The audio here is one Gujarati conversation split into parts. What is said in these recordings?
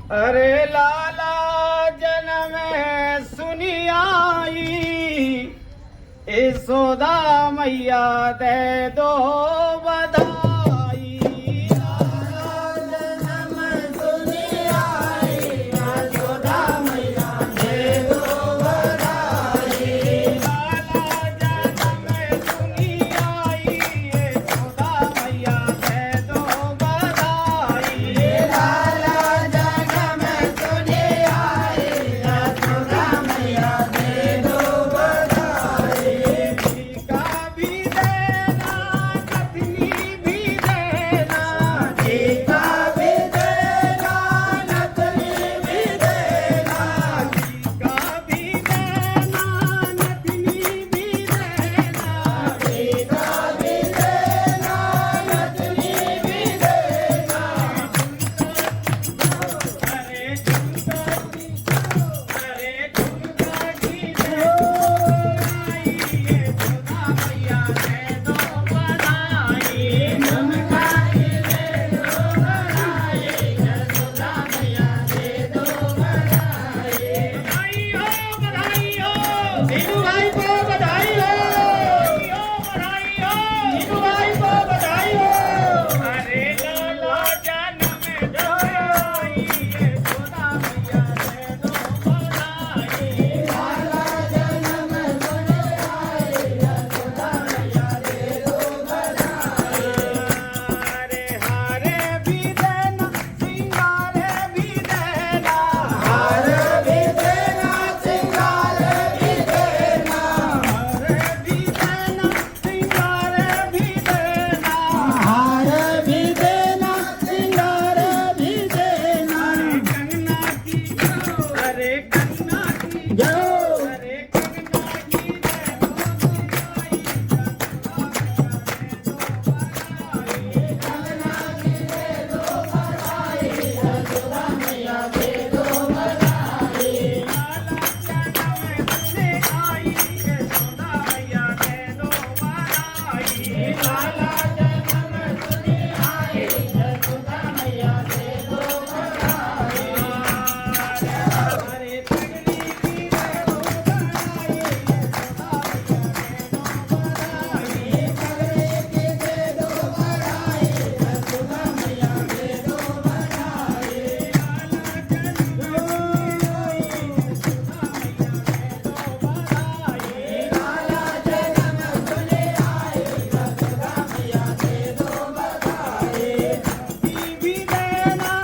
अरे लाला जन्म सुनी आई, यशोदा मैया दे दो बधाई। लाला जन्म सुनी आई, यशोदा मैया दे दो बधाई। लाला जन्म सुनी आई, यशोदा मैया दे दो बधाई। लाला जन्म सुनी आई, यशोदा मैया दे दो बधाई। टीका भी देना, नथनी भी देना, टीका भी देना, नथनी भी देना, टीका भी देना, नथनी भी देना, टीका भी देना, नथनी भी देना। अरे झुमका की, अरे झुमका की दे दो बधाई, यशोदा मैया दे दो बधाई। झुमका की दे दो बधाई, यशोदा मैया दे दो बधाई। बधाई हो, बधाई हो, दीनू भाई को बधाई हो, बधाई हो, दीनू भाई को बधाई हो। अरे लाला जन्म जो आई, यशोदा मैया दे दो बधाई। लाला जन्म सुने आई, यशोदा मैया दे दो बधाई। अरे हारे भी देना, सिंगारे भी देना, हारे भी देना, सिंगारे भी देना, हारे भी देना, सिंगारे भी देना, हारे भी देना, सिंगारे भी देना। कंगना की जो, अरे कंगना की जो, अरे कंगना की दे दो बधाई, कंगना की दे दो बधाई, यशोदा मैया दे दो बधाई। लाला जन्म सुने आई, यशोदा मैया दे दो बधाई। लाला जन्म सुने आई, यशोदा मैया दे दो बधाई। अरे तगड़ी की दे दो बधाई, यशोदा मैया दे दो बधाई। तगड़ी की दे दो बधाई, यशोदा मैया दे दो बधाई। लाला जन्म सुने आई, यशोदा मैया दे दो बधाई। लाला जन्म सुने आई, यशोदा मैया दे दो बधाई। पोती भी देना,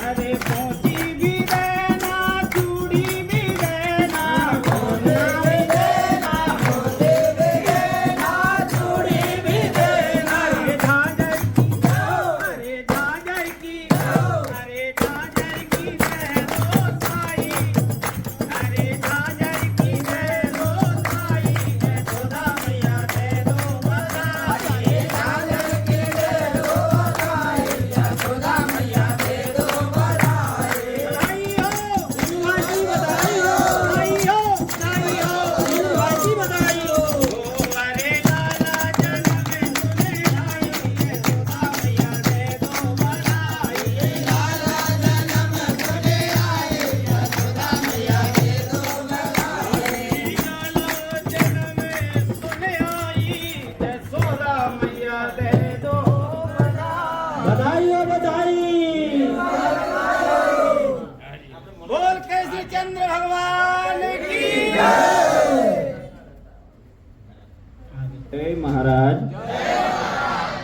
अरे पोती भी देना, चूड़ी भी देना, पोती भी देना, पोती भी देना, चूड़ी भी देना। अरे झांझर की दो, अरे झांझर की दो, अरे झांझर की दे दो साई, अरे झांझर की दे दो साई, यशोदा मैया दे दो बधाई। झांझर की दे दो बधाई, यशोदा मैया दे दो बधाई। बधाई हो, दीनू भाई की बधाई हो, बधाई हो, बधाई हो, दीनू भाई की बधाई हो। अरे लाला जन्म सुने आई, यशोदा मैया दे दो बधाई। लाला जन्म सुने आई, यशोदा मैया दे दो बधाई। लाला जन्म सुने आई, यशोदा मैया दे दो बधाई। बधाई हो, बधाई। बोल केसरी चंद्र भगवान की જય મહારાજ,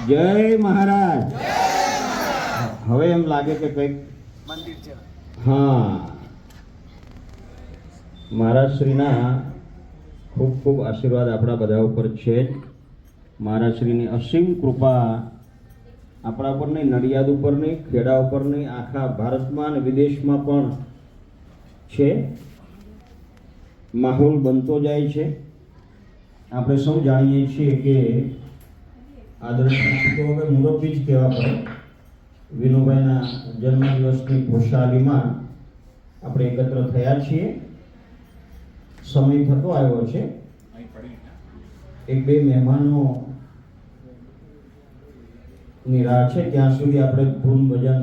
જય મહારાજ। હવે એમ લાગે કે કંઈક મંદિર છે। હા, મહારાજશ્રીના ખૂબ ખૂબ આશીર્વાદ આપણા બધા ઉપર છે જ। મહારાજશ્રીની અસીમ કૃપા આપણા પર નહીં, નડિયાદ ઉપર નહીં, ખેડા ઉપર નહીં, આખા ભારતમાં અને વિદેશમાં પણ છે। માહોલ બનતો જાય છે। આપણે સૌ જાણીએ છીએ કે આદરણીય તો હવે મુરબ્બી જ કહેવા પડે, વિનુભાઈના જન્મદિવસની ખુશાલીમાં આપણે એકત્ર થયા છીએ। સમય થતો આવ્યો છે। એક બે મહેમાનો ની રાહ છે, ત્યાં સુધી આપણે ધૂન ભજન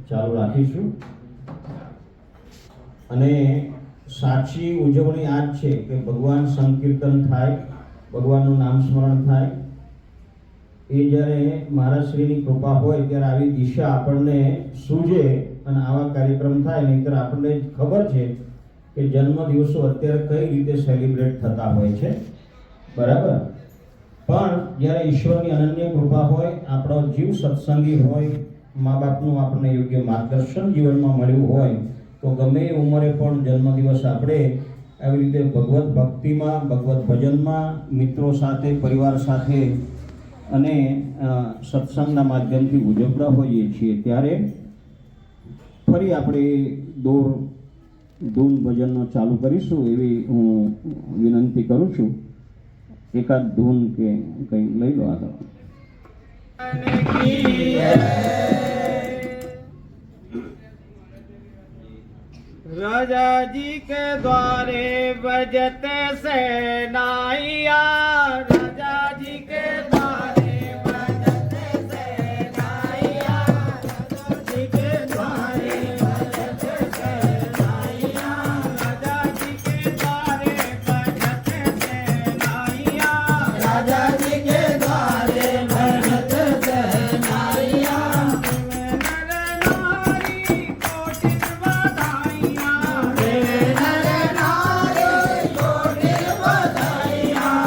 ચાલુ રાખીશું। અને સાચી ઉજવણી આ જ છે કે ભગવાન સંકીર્તન થાય, ભગવાનનું નામ સ્મરણ થાય. એ જ્યારે મહારાજશ્રીની કૃપા હોય ત્યારે આવી દિશા આપણને સૂજે અને આવા કાર્યક્રમ થાય. નહીંતર આપણને ખબર છે કે જન્મદિવસો અત્યારે કઈ રીતે સેલિબ્રેટ થતા હોય છે, બરાબર. પણ જ્યારે ઈશ્વરની અનન્ય કૃપા હોય, આપણો જીવ સત્સંગી હોય, મા બાપનું આપણને યોગ્ય માર્ગદર્શન જીવનમાં મળ્યું હોય, તો ગમે એ ઉંમરે પણ જન્મદિવસ આપણે આવી રીતે ભગવત ભક્તિમાં, ભગવત ભજનમાં, મિત્રો સાથે, પરિવાર સાથે અને સત્સંગના માધ્યમથી ઉજવતા હોઈએ છીએ. ત્યારે ફરી આપણે દોર ધૂન ભજનનો ચાલુ કરીશું એવી હું વિનંતી કરું છું. એકાદ ધૂન કે કંઈ લઈ લો આગળ. राजा जी के द्वारे बजते सेनाइया, राजा जी के द्वारे बजते सेनाइया, राजा जी के द्वारे बजते सेनाइया, राजा जी के द्वारे बजते सेनाइया, राजा जी के द्वारे बजते सेनाइया. नर नारी कोटि बधाइयाँ,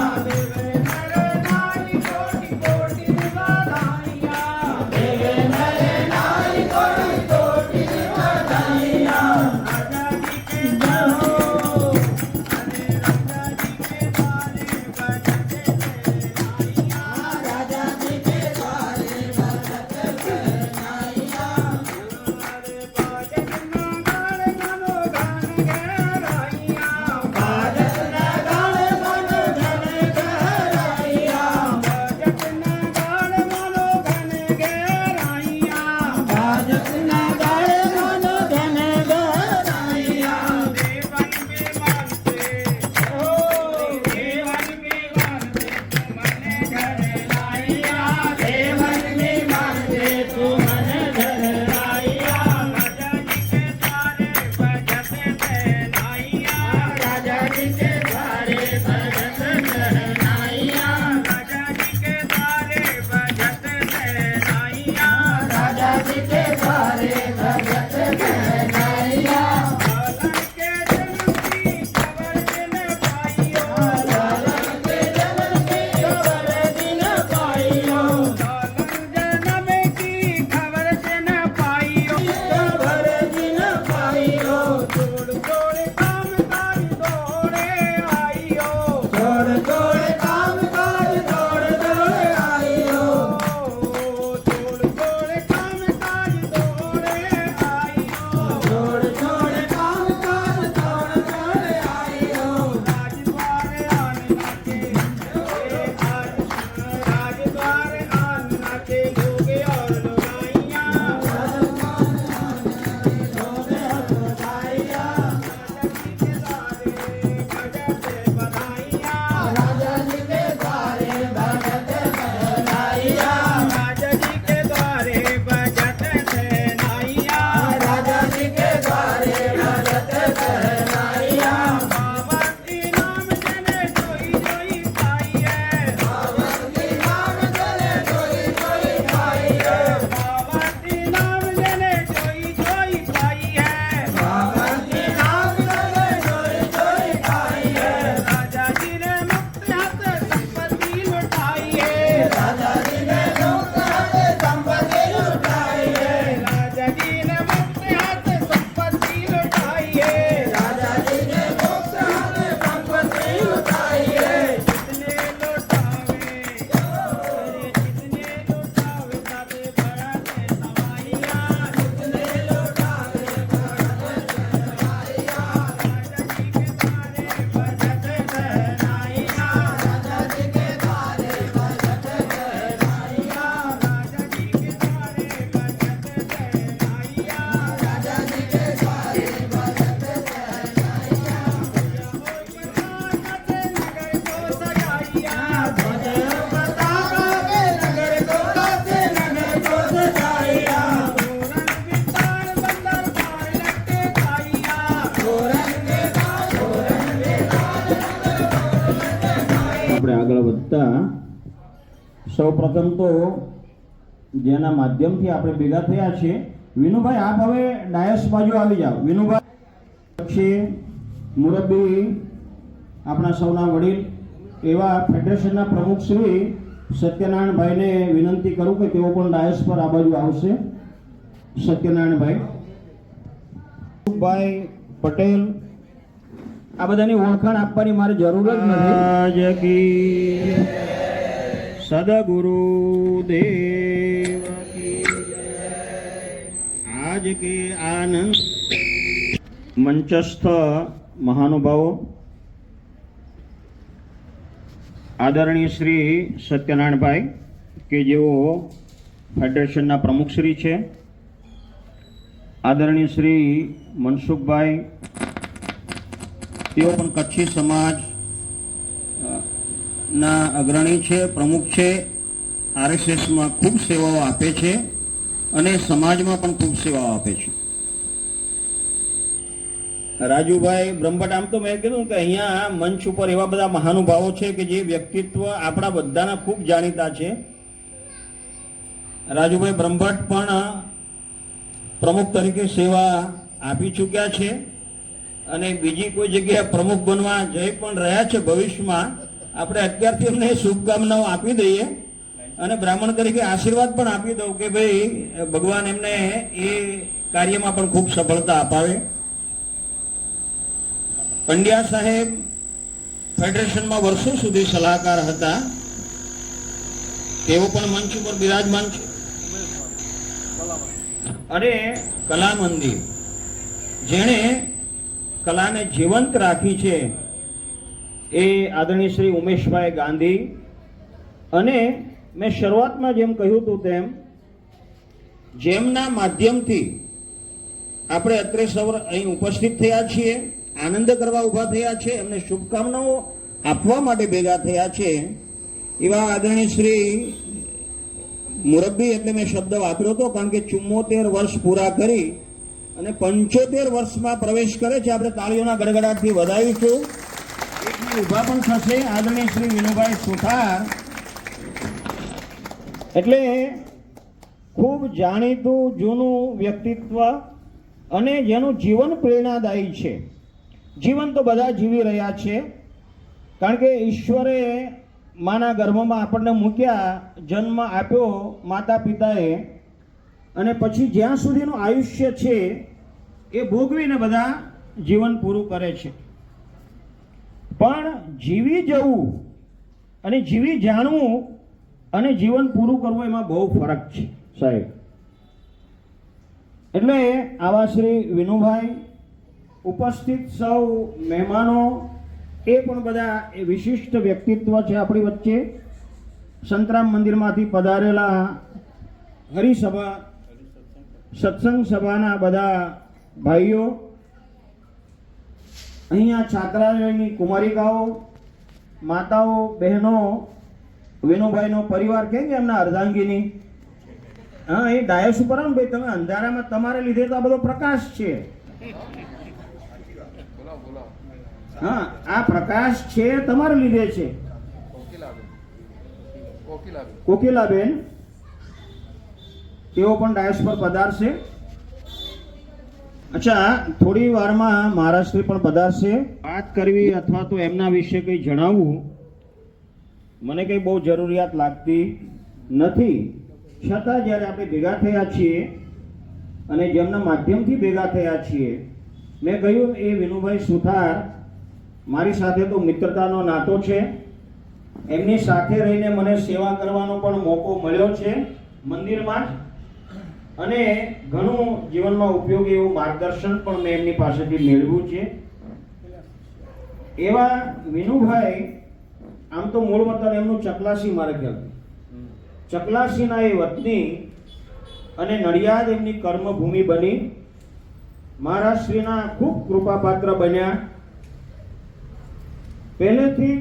આગળ વધતા સૌ પ્રથમ તો જેના માધ્યમથી આપણે ભેગા થયા છીએ, વિનુભાઈ આપ હવે ડાયસ બાજુ આવી જાઓ. વિનુભાઈ પછી મુરબ્બી આપણા સૌના વડીલ એવા ફેડરેશનના પ્રમુખ શ્રી સત્યનારાયણભાઈને વિનંતી કરું કે તેઓ પણ ડાયસ પર આ બાજુ આવશે. સત્યનારાયણભાઈ, ભાઈ પટેલ, આ બધાની ઓળખાણ આપવાની મારે જરૂર જ નથી. સદગુરુ દેવ આજ કે આનંદ. મંચસ્થ મહાનુભાવો, આદરણીય શ્રી સત્યનારાયણભાઈ કે જેઓ ફેડરેશનના પ્રમુખશ્રી છે, આદરણીય શ્રી મનસુખભાઈ, તેઓ પણ કચ્છી સમાજ ના અગ્રણી છે, પ્રમુખ છે, RSSમાં ખૂબ સેવાઓ આપે છે અને સમાજમાં પણ ખૂબ સેવાઓ આપે છે. રાજુભાઈ બ્રહ્મભટ્ટ, આમ તો મેં કીધું કે અહીંયા મંચ ઉપર એવા બધા મહાનુભાવો છે કે જે વ્યક્તિત્વ આપણા બધાના ખૂબ જાણીતા છે. રાજુભાઈ બ્રહ્મભટ્ટ પણ પ્રમુખ તરીકે સેવા આપી ચૂક્યા છે અને બીજી કોઈ જગ્યાએ પ્રમુખ બનવા જઈ પણ રહ્યા છે ભવિષ્યમાં. આપણે અત્યારથી એમને શુભકામનાઓ આપી દઈએ અને બ્રાહ્મણ તરીકે આશીર્વાદ પણ આપી દઉં કે ભાઈ ભગવાન એમને એ કાર્યમાં પણ ખૂબ સફળતા અપાવે. પંડ્યા સાહેબ ફેડરેશનમાં વર્ષો સુધી સલાહકાર હતા, તેઓ પણ મંચ ઉપર બિરાજમાન છે. અને કલા મંદિર જેણે કલાને જીવંત રાખી છે એ આદરણીય શ્રી ઉમેશભાઈ ગાંધી. અને મેં શરૂઆતમાં જેમ કહ્યું હતું તેમ જેમના માધ્યમથી આપણે અત્રે સૌ અહીં ઉપસ્થિત થયા છીએ, આનંદ કરવા ઊભા થયા છે, એમને શુભકામનાઓ આપવા માટે ભેગા થયા છે, એવા આદરણીય શ્રી મુરબ્બી, એટલે મેં શબ્દ વાપર્યો હતો કારણ કે 74 વર્ષ પૂરા કરી અને 75 વર્ષમાં પ્રવેશ કરે છે. આપણે તાળીઓના ગડગડાટથી વધાવીશું. ઊભા પણ થશે આદરણીય શ્રી વિનુભાઈ સુથાર. એટલે ખૂબ જાણીતું જૂનું વ્યક્તિત્વ અને જેનું જીવન પ્રેરણાદાયી છે. જીવન તો બધા જીવી રહ્યા છે કારણ કે ઈશ્વરે માના ગર્ભમાં આપણને મૂક્યા, જન્મ આપ્યો માતા પિતાએ, અને પછી જ્યાં સુધીનું આયુષ્ય છે એ ભોગવીને બધા જીવન પૂરું કરે છે. પણ જીવી જવું અને જીવી જાણવું અને જીવન પૂરું કરવું એમાં બહુ ફરક છે સાહેબ. એટલે આવા શ્રી વિનુભાઈ, ઉપસ્થિત સૌ મહેમાનો, એ પણ બધા એ વિશિષ્ટ વ્યક્તિત્વ છે આપણી વચ્ચે. સંતરામ મંદિરમાંથી પધારેલા હરિસભા સત્સંગ સભાના બધા ભાઈઓ, અહીંયા છાત્રાલયની કુમારિકાઓ, માતાઓ, બહેનો, વિનુભાઈનો પરિવાર કેમ કે એમના અર્ધાંગીની. હા, એ ડાયસ ઉપર આવો ને ભાઈ, તમે અંધારામાં તમારે લીધે તો આ બધો પ્રકાશ છે. હા, આ પ્રકાશ છે તમારે લીધે છે. કોકિલાબેન, તેઓ પણ ડાયસ પર પધારશે. અચ્છા, થોડી વારમાં મહારાષ્ટ્રી પણ પધારશે. વાત કરવી અથવા તો એમના વિશે કંઈ જણાવવું મને કંઈ બહુ જરૂરિયાત લાગતી નથી. છતાં જ્યારે આપણે ભેગા થયા છીએ અને જેમના માધ્યમથી ભેગા થયા છીએ, મેં કહ્યું એ વિનુભાઈ સુથાર મારી સાથે તો મિત્રતાનો નાતો છે. એમની સાથે રહીને મને સેવા કરવાનો પણ મોકો મળ્યો છે મંદિરમાં જ, અને ઘણું જીવનમાં ઉપયોગી એવું માર્ગદર્શન પણ મેં એમની પાસેથી મેળવ્યું છે. એવા વિનુભાઈ, આમ તો મૂળ વતન એમનું ચકલાસી, મારે ખ્યાલ ચકલાસીના એ વતની અને નડિયાદ એમની કર્મભૂમિ બની. મહારાષ્ટ્રીના ખૂબ કૃપાપાત્ર બન્યા. પહેલેથી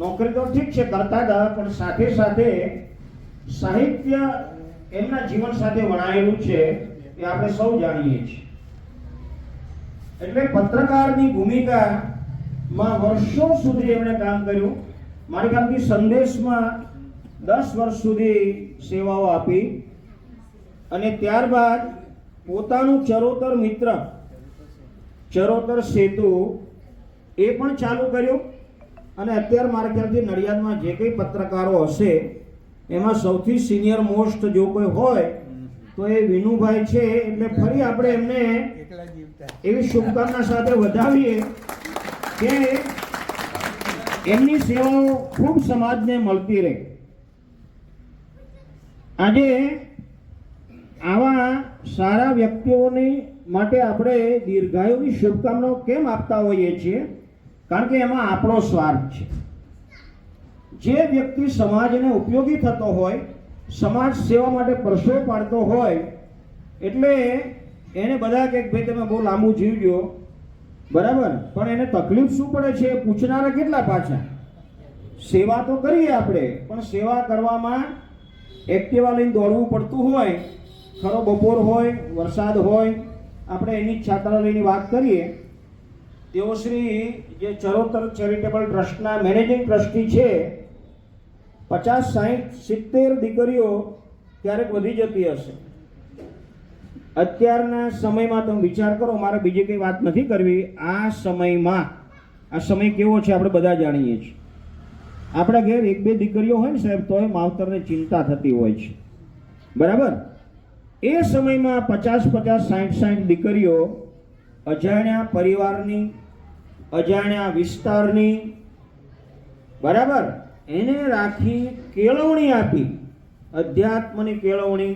નોકરી તો ઠીક છે કરતા હતા, પણ સાથે સાથે સાહિત્ય એમના જીવન સાથે વણાયેલું છે એ આપણે સૌ જાણીએ છીએ. એટલે પત્રકારની ભૂમિકામાં વર્ષો સુધી એમણે કામ કર્યું મારી ખ્યાલથી સંદેશમાં 10 વર્ષ સુધી સેવાઓ આપી અને ત્યારબાદ પોતાનું ચરોતર મિત્ર ચરોતર સેતુ એ પણ ચાલુ કર્યું અને અત્યારે મારા ખ્યાલથી નડિયાદમાં જે કંઈ પત્રકારો હશે એમાં સૌથી સિનિયર મોસ્ટ જો કોઈ હોય તો એ વિનુભાઈ છે. એટલે ફરી આપણે એમને એવી શુભકામના સાથે વધાવીએ કે એમની સેવાઓ ખૂબ સમાજને મળતી રહે. આજે આવા સારા વ્યક્તિઓની માટે આપણે દીર્ઘાયુની શુભકામનાઓ કેમ આપતા હોઈએ છીએ? કારણ કે એમાં આપણો સ્વાર્થ છે. જે વ્યક્તિ સમાજને ઉપયોગી થતો હોય, સમાજ સેવા માટે પરસો પાડતો હોય, એટલે એને બધા કે ભાઈ તમે બહુ લાંબુ જીવજો, બરાબર, પણ એને તકલીફ શું પડે છે પૂછનારા કેટલા પાછા? સેવા તો કરીએ આપણે, પણ સેવા કરવામાં એક્ટિવા લઈને દોડવું પડતું હોય, ખરો બપોર હોય, વરસાદ હોય, આપણે એની છાત્રાલયની વાત કરીએ. તેઓ શ્રી જે ચરોતર ચેરિટેબલ ટ્રસ્ટના મેનેજિંગ ટ્રસ્ટી છે, 50, 60, 70 દીકરીઓ ક્યારેક વધી જતી હશે. અત્યારના સમયમાં તમે વિચાર કરો, મારે બીજી કંઈ વાત નથી કરવી. આ સમયમાં, આ સમય કેવો છે આપણે બધા જાણીએ છીએ. આપણા ઘેર 1-2 દીકરીઓ હોય ને સાહેબ, તોય માવતરને ચિંતા થતી હોય છે, બરાબર. એ સમયમાં 50, 60 દીકરીઓ અજાણ્યા પરિવારની, અજાણ્યા વિસ્તારની, બરાબર, એને રાખી કેળવણી આપી. અધ્યાત્મની કેળવણી,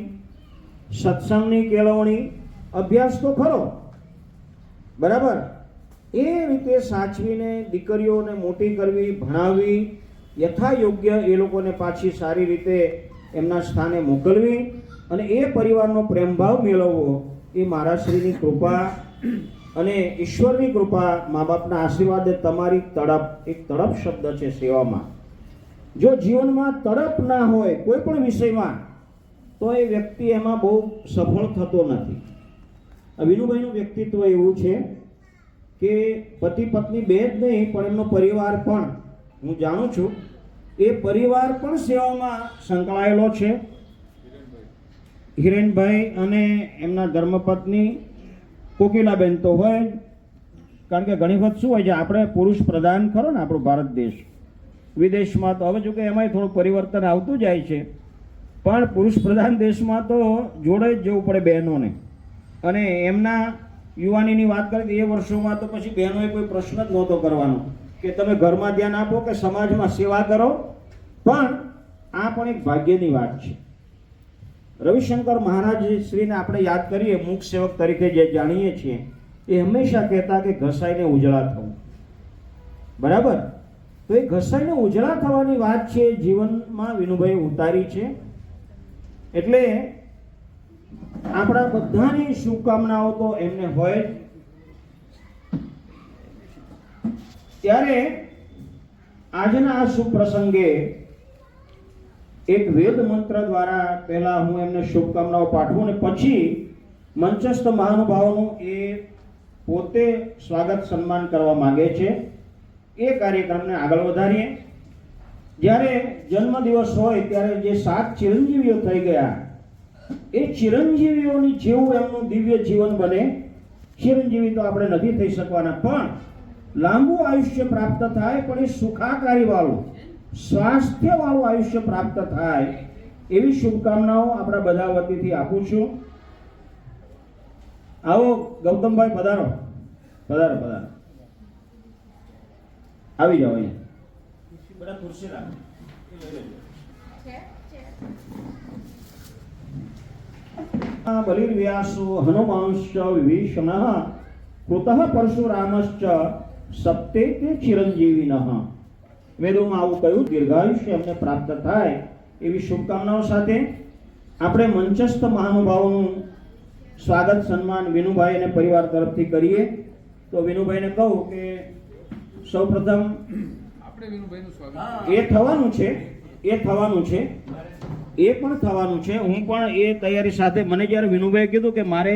સત્સંગની કેળવણી, અભ્યાસ તો ખરો, બરાબર, એ રીતે સાચવીને દીકરીઓને મોટી કરવી, ભણાવવી, યથા યોગ્ય એ લોકોને પાછી સારી રીતે એમના સ્થાને મોકલવી અને એ પરિવારનો પ્રેમભાવ મેળવવો, એ મહારાજશ્રીની કૃપા અને ઈશ્વરની કૃપા, મા બાપના આશીર્વાદ, તમારી તડપ, એક તડપ શબ્દ છે સેવામાં. જો જીવનમાં તડપ ના હોય કોઈ પણ વિષયમાં, તો એ વ્યક્તિ એમાં બહુ સફળ થતો નથી. વિનુભાઈનું વ્યક્તિત્વ એવું છે કે પતિ પત્ની બે જ નહીં, પણ એમનો પરિવાર પણ, હું જાણું છું, એ પરિવાર પણ સેવામાં સંકળાયેલો છે. હિરેનભાઈ અને એમના ધર્મપત્ની કોકિલાબેન તો હોય, કારણ કે ઘણી વખત શું હોય છે, આપણે પુરુષ પ્રધાન ખરો ને આપણો ભારત દેશ, વિદેશમાં તો હવે જો કે એમાંય થોડું પરિવર્તન આવતું જાય છે, પણ પુરુષ પ્રધાન દેશમાં તો જોડે જ જવું પડે બહેનોને. અને એમના યુવાનીની વાત કરીએ, એ વર્ષોમાં તો પછી બહેનોએ કોઈ પ્રશ્ન જ નહોતો કરવાનો કે તમે ઘરમાં ધ્યાન આપો કે સમાજમાં સેવા કરો. પણ આ પણ એક ભાગ્યની વાત છે. રવિશંકર મહારાજ શ્રીને આપણે યાદ કરીએ, મુખ સેવક તરીકે જે જાણીએ છીએ, એ હંમેશા કહેતા કે ઘસાઈને ઉજળા થવું, બરાબર. તો એ ઘસાઈને ઉજળા થવાની વાત છે જીવનમાં વિનુભાઈ ઉતારી છે. એટલે આપણા બધાની શુભકામનાઓ તો એમને હોય જ. ત્યારે આજના આ શુભ પ્રસંગે એક વેદ મંત્ર દ્વારા પહેલા હું એમને શુભકામનાઓ પાઠવું અને પછી મંચસ્થ મહાનુભાવોનું એ પોતે સ્વાગત સન્માન કરવા માંગે છે. એ કાર્યક્રમને આગળ વધારીએ. જ્યારે જન્મદિવસ હોય ત્યારે જે 7 ચિરંજીવીઓ થઈ ગયા, એ ચિરંજીવીઓની જેવું એમનું દિવ્ય જીવન બને. ચિરંજીવી તો આપણે નથી થઈ શકવાના, પણ લાંબુ આયુષ્ય પ્રાપ્ત થાય, પણ એ સુખાકારી વાળું, સ્વાસ્થ્ય વાળું આયુષ્ય પ્રાપ્ત થાય, એવી શુભકામનાઓ આપણા બધા વતીથી આપું છું. આવો ગૌતમભાઈ, પધારો, પધારો, પધારો, આવી જાઓ અહીંયા. બધા ખુરશી રાખો. બલિર્વ્યાસો હનુમાંશ્ચ વિભીષણઃ કૃતઃ પરશુરામશ્ચ સપ્તેતે ચિરંજીવિનઃ. વેદોમાં આવું કહ્યું, દીર્ઘાયુષ્ય એમને પ્રાપ્ત થાય એવી શુભકામનાઓ સાથે આપણે મંચસ્થ મહાનુભાવોનું સ્વાગત સન્માન વિનુભાઈ અને પરિવાર તરફથી કરીએ. તો વિનુભાઈને કહું કે સૌપ્રથમ આપણે વિનુભાઈનું સ્વાગત એ થવાનું છે, એ થવાનું છે, એ પણ થવાનું છે. હું પણ એ તૈયારી સાથે, મને જ્યારે વિનુભાઈ કીધું કે મારે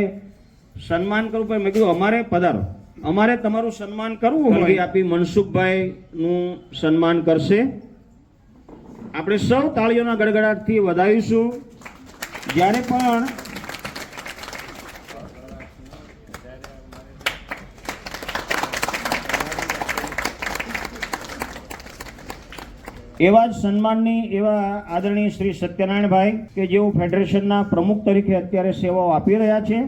સન્માન કરવું પડે, મેં કીધું અમારે પધારો, અમારે તમારું સન્માન કરવું હોય. આપી મનસુખભાઈનું સન્માન કરશે આપણે સૌ તાળીઓના ગડગડાટથી વધાવીશું. જ્યારે પણ એવા જ સન્માનની એવા આદરણીય શ્રી સત્યનારાયણભાઈ કે જેઓ ફેડરેશનના પ્રમુખ તરીકે અત્યારે સેવાઓ આપી રહ્યા છે,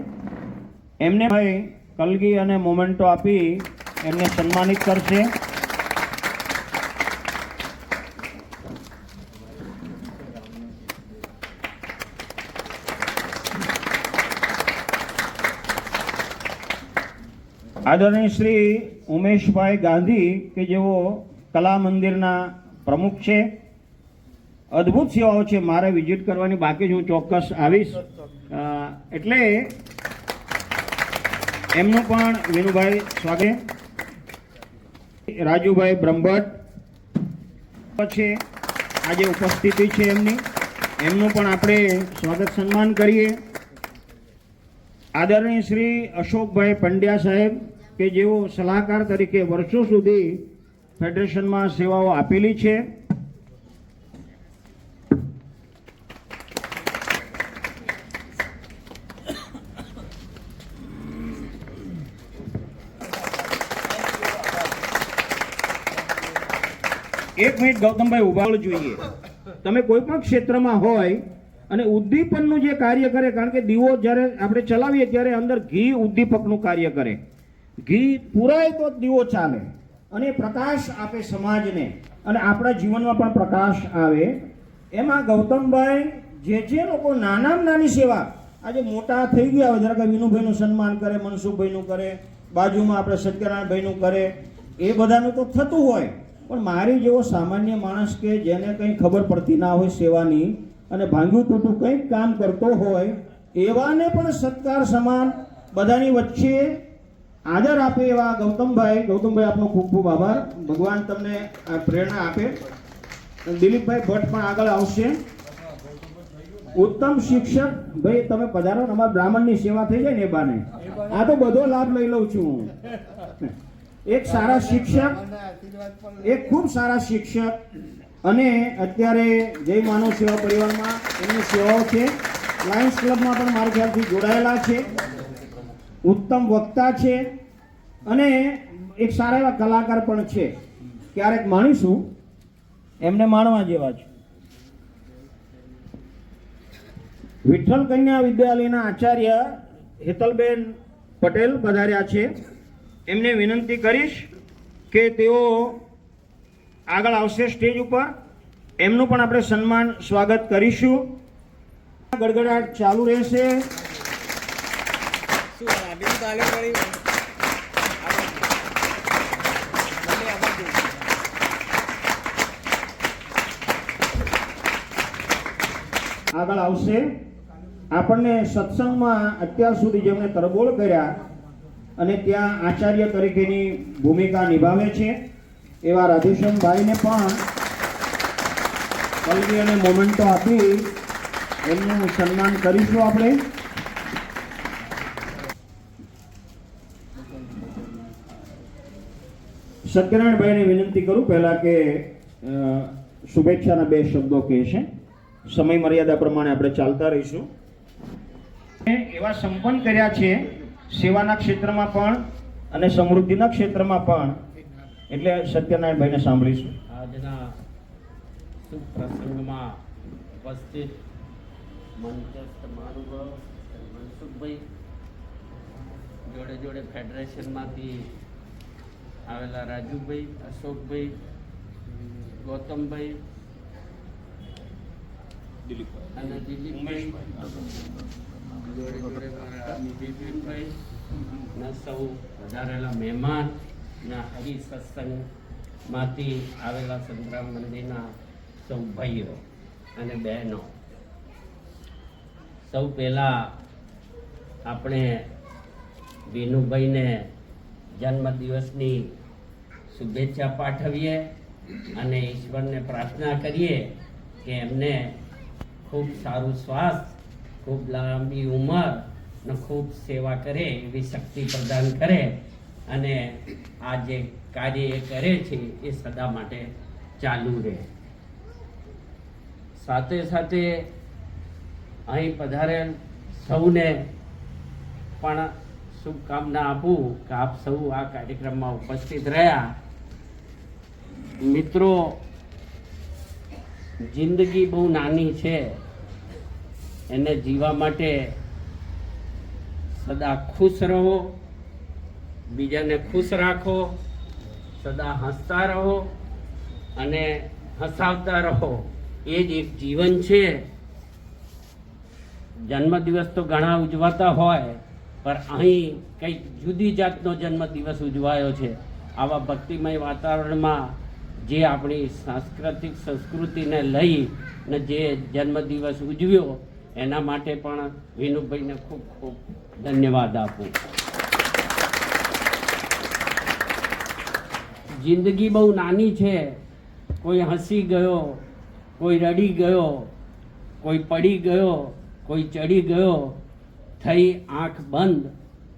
એમને ભાઈ કલગી અને મોમેન્ટો આપી એમને સન્માનિત કરશે. આદરણીય શ્રી ઉમેશભાઈ ગાંધી કે જેઓ કલા મંદિરના પ્રમુખ છે. અદ્ભુત સેવાઓ છે, મારે વિઝિટ કરવાની બાકી જ, હું ચોક્કસ આવીશ. એટલે એમનું પણ વિનુભાઈ સ્વાગત. રાજુભાઈ બ્રહ્મભટ્ટ છે, આજે ઉપસ્થિતિ છે એમનું પણ આપણે સ્વાગત સન્માન કરીએ. આદરણીય શ્રી અશોકભાઈ પંડ્યા સાહેબ કે જેઓ સલાહકાર તરીકે વર્ષો સુધી ફેડરેશનમાં સેવાઓ આપેલી છે. એક મિનિટ ગૌતમભાઈ ઉભા જોઈએ. તમે કોઈ પણ ક્ષેત્રમાં હોય અને ઉદ્દીપનનું જે કાર્ય કરે, કારણ કે દીવો જ્યારે આપણે ચલાવીએ ત્યારે અંદર ઘી ઉદ્દીપકનું કાર્ય કરે. ઘી પુરાય તો દીવો ચાલે અને પ્રકાશ આપે સમાજને અને આપણા જીવનમાં પણ પ્રકાશ આવે. એમાં ગૌતમભાઈ જે લોકો નાનામાં નાની સેવા આજે મોટા થઈ ગયા હોય, જરાક વિનુભાઈનું સન્માન કરે, મનસુખભાઈનું કરે, બાજુમાં આપણે સત્યનારાયણભાઈનું કરે, એ બધાનું તો થતું હોય, પણ મારી જેવો સામાન્ય માણસ કે જેને કંઈ ખબર પડતી ના હોય સેવાની અને ભાંગ્યું તૂટું કંઈક કામ કરતો હોય, એવાને પણ સત્કાર સમાન બધાની વચ્ચે આદર આપે એવા ગૌતમભાઈ આપનો ખૂબ ખૂબ આભાર. ભગવાન તમને પ્રેરણા આપે. દિલીપભાઈ ભટ્ટ પણ આગળ આવશે. ઉત્તમ શિક્ષક ભાઈ તમે પધારો, અમારા બ્રાહ્મણની સેવા થઈ જાય ને એ બાને. આ તો બધો લાભ લઈ લઉં છું. એક સારા શિક્ષક, એક ખૂબ સારા શિક્ષક અને અત્યારે જય માનવ સેવા પરિવારમાં એમની સેવાઓ છે. લાયન્સ ક્લબમાં પણ મારા ખ્યાલથી જોડાયેલા છે. ઉત્તમ વક્તા છે અને એક સારા એવા કલાકાર પણ છે. ક્યારેક માણીશું, એમને માણવા જેવા છે. વિઠ્ઠલ કન્યા વિદ્યાલયના આચાર્ય હેતલબેન પટેલ પધાર્યા છે. એમને વિનંતી કરીશ કે તેઓ આગળ આવશે સ્ટેજ ઉપર. એમનું પણ આપણે સન્માન સ્વાગત કરીશું. ગડગડાટ ચાલુ રહેશે. આગળ આવશે. આપણને સત્સંગમાં અત્યાર સુધી જેમણે તરબોળ કર્યા અને ત્યાં આચાર્ય તરીકેની ભૂમિકા નિભાવે છે એવા રાધેશ્યામભાઈને પણ કલગી અને મોમેન્ટો આપી એમનું સન્માન કરીશું આપણે. સત્યનારાયણભાઈને વિનંતી કરું પહેલા કે શુભેચ્છાના બે શબ્દો કહે છે. સમય મર્યાદા પ્રમાણે આપણે ચાલતા રહીશું. એવા સંપન્ન કર્યા છે સેવાના ક્ષેત્રમાં પણ અને સમૃદ્ધિના ક્ષેત્રમાં પણ. એટલે સત્યનારાયણભાઈને સાંભળીશું. આજના શુભ પ્રસંગમાં ઉપસ્થિત મંચસ્થ મહાનુભાવ મનસુખભાઈ, જોડે જોડે ફેડરેશનમાંથી આવેલા રાજુભાઈ, અશોકભાઈ, ગૌતમભાઈ અને દિલીપભાઈ, જોડે જોડે મારા બિપિનભાઈ ના સૌ વધારેલા મહેમાન ના હરિ સત્સંગમાંથી આવેલા સંતરામ મંદિરના સૌ ભાઈઓ અને બહેનો, સૌ પહેલાં આપણે વિનુભાઈને જન્મદિવસની શુભેચ્છા પાઠવીએ અને ઈશ્વરને પ્રાર્થના કરીએ કે એમને ખૂબ સારું સ્વાસ્થ્ય, ખૂબ લાંબી ઉંમર ને ખૂબ સેવા કરે એવી શક્તિ પ્રદાન કરે અને આ જે કાર્ય એ કરે છે એ સદા માટે ચાલુ રહે. સાથે સાથે અહીં પધારેલ સૌને પણ શુભકામના આપું કે આપ સૌ આ કાર્યક્રમમાં ઉપસ્થિત રહ્યા. મિત્રો, જિંદગી બહુ નાની છે, એને જીવવા માટે સદા ખુશ રહો, બીજાને ખુશ રાખો, સદા હસતા રહો અને હસાવતા રહો. એ જ એક જીવન છે. જન્મદિવસ તો ઘણા ઉજવાતા હોય, પણ અહીં કંઈક જુદી જાતનો જન્મદિવસ ઉજવાયો છે. આવા ભક્તિમય વાતાવરણમાં જે આપણી સાંસ્કૃતિક સંસ્કૃતિને લઈ ને જે જન્મદિવસ ઉજવ્યો એના માટે પણ વિનુભાઈને ખૂબ ખૂબ ધન્યવાદ આપું. જિંદગી બહુ નાની છે. કોઈ હસી ગયો, કોઈ રડી ગયો, કોઈ પડી ગયો, કોઈ ચડી ગયો, થઈ આંખ બંધ,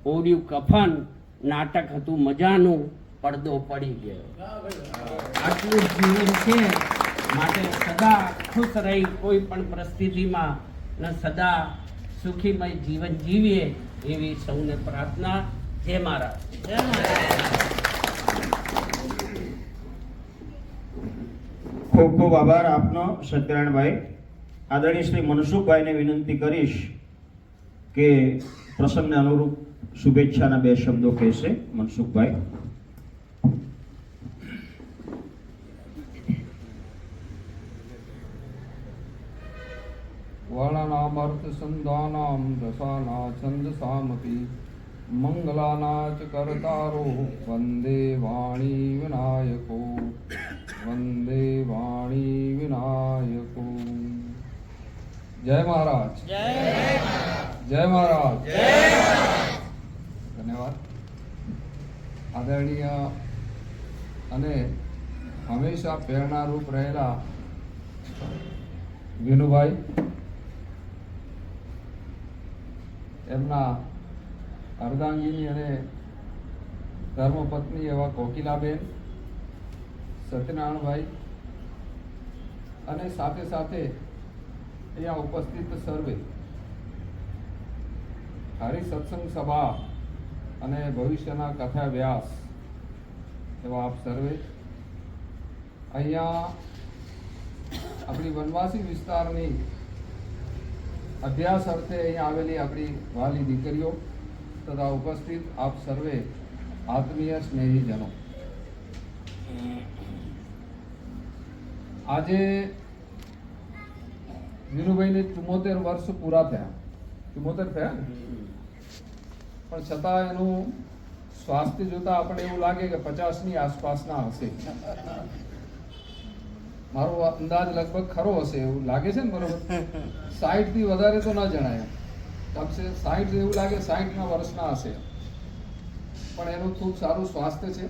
ઓઢ્યું કફન, નાટક હતું મજાનું, પડદો પડી ગયો. આટલું જ જીવન છે. માટે સદા ખુશ રહી કોઈ પણ પરિસ્થિતિમાં ને સદા સુખીમય જીવન જીવીએ એવી સૌને પ્રાર્થના. જય મહારાજ. ખૂબ ખૂબ આભાર આપનો સત્યનારાયણભાઈ. આદરણીય શ્રી મનસુખભાઈને વિનંતી કરીશ કે પ્રસંગને અનુરૂપ શુભેચ્છાના બે શબ્દો કહેશે. મનસુખભાઈ. વર્ણનામર્થ સંધાનામ રસાના છંદસામપી મંગલાના ચ કરતારો વંદે વાણી વિનાયકો વંદે વાણી વિનાયકો. જય મહારાજ. જય મહારાજ. ધન્યવાદ. આદરણીય અને હંમેશા પ્રેરણારૂપ રહેલા વિનુભાઈ, એમના અર્ધાંગીની અને ધર્મપત્ની એવા કોકિલાબેન, સત્યનારાયણભાઈ અને સાથે સાથે અહીંયા ઉપસ્થિત સર્વે, હરિ સત્સંગ સભા અને ભવિષ્યના કથા વ્યાસ એવા આપ સર્વે, અહીંયા આપણી વનવાસી વિસ્તારની અભ્યાસ અર્થે અહીંયા આવેલી આપણી વાલી દીકરીઓ તથા ઉપસ્થિત આપ સર્વે આત્મીય સ્નેહીજનો, આજે વિનુભાઈને 74 વર્ષ પૂરા થયા. 74 થયા ને, પણ છતાં એનું સ્વાસ્થ્ય જોતા આપણને એવું લાગે કે 50ની આસપાસના હશે. મારો અંદાજ લગભગ ખરો હશે એવું લાગે છે ને, બરોબર? 60 થી વધારે તો ના જણાય. કમસે 60 એવું લાગે 60ના વર્ષના હશે, પણ એનું ખૂબ સારું સ્વાસ્થ્ય છે.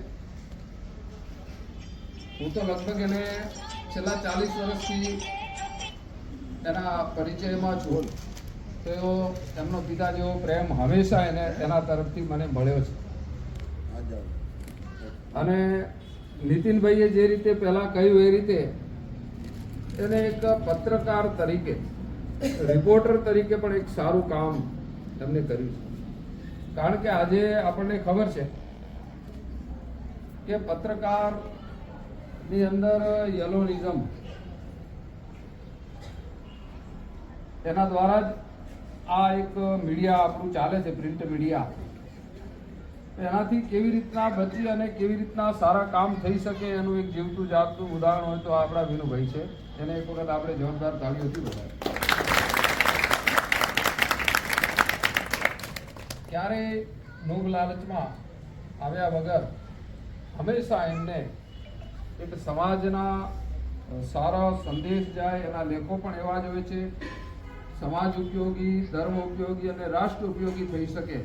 હું તો લગભગ એને છેલ્લા 40 વર્ષથી એના પરિચયમાં છું, તો એમનો પિતા જેવો પ્રેમ હંમેશા એને એના તરફથી મને મળ્યો છે. અને નીતિનભાઈએ જે રીતે પહેલા કહ્યું એ રીતે એને એક પત્રકાર તરીકે, રિપોર્ટર તરીકે પણ એક સારું કામ એમને કર્યું છે. કારણ કે આજે આપણને ખબર છે કે પત્રકારની અંદર યલોનિઝમ, એના દ્વારા જ આ એક મીડિયા આપણું ચાલે છે, પ્રિન્ટ મીડિયા. એનાથી કેવી રીતના બચી અને કેવી રીતના સારા કામ થઈ શકે એનું એક જીવતું જાગતું ઉદાહરણ હોય તો આપણા વિનુભાઈ છે. એને એક વખત આપણે જોરદાર તાળીઓથી બોલાવીએ. ક્યારેય લોભ લાલચમાં આવ્યા વગર હંમેશા એમને એક સમાજના સારા સંદેશ જાય એના લેખો પણ એવા જ હોય છે, સમાજ ઉપયોગી, ધર્મ ઉપયોગી અને રાષ્ટ્ર ઉપયોગી થઈ શકે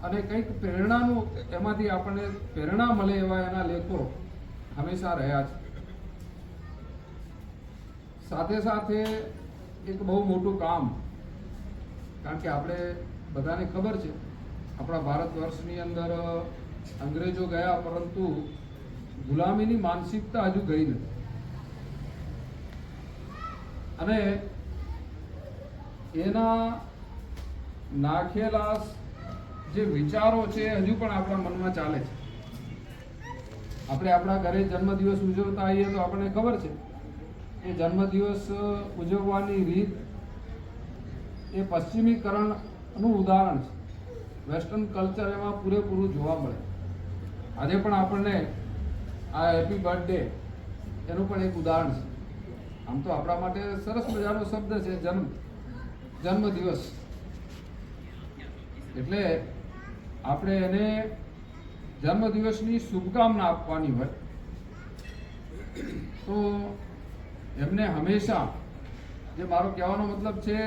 અને કંઈક પ્રેરણાનું એમાંથી આપણને પ્રેરણા મળે એવા એના લેખો હંમેશા રહ્યા છે. સાથે સાથે એક બહુ મોટું કામ, કારણ કે આપણે બધાને ખબર છે આપણા ભારત વર્ષની અંદર અંગ્રેજો ગયા, પરંતુ ગુલામીની માનસિકતા હજુ ગઈ નથી. અને એના નાખેલા જે વિચારો છે એ હજુ પણ આપણા મનમાં ચાલે છે. આપણે આપણા ઘરે જન્મદિવસ ઉજવતા આવીએ તો આપણને ખબર છે એ જન્મદિવસ ઉજવવાની રીત એ પશ્ચિમીકરણનું ઉદાહરણ છે. વેસ્ટર્ન કલ્ચર એમાં પૂરેપૂરું જોવા મળે. આજે પણ આપણને આ હેપી બર્થડે એનું પણ એક ઉદાહરણ છે. આમ તો આપણા માટે સરસ મજાનો શબ્દ છે જન્મદિવસ. એટલે આપણે એને જન્મદિવસની શુભકામના આપવાની હોય તો એમને હંમેશા, જે મારો કહેવાનો મતલબ છે,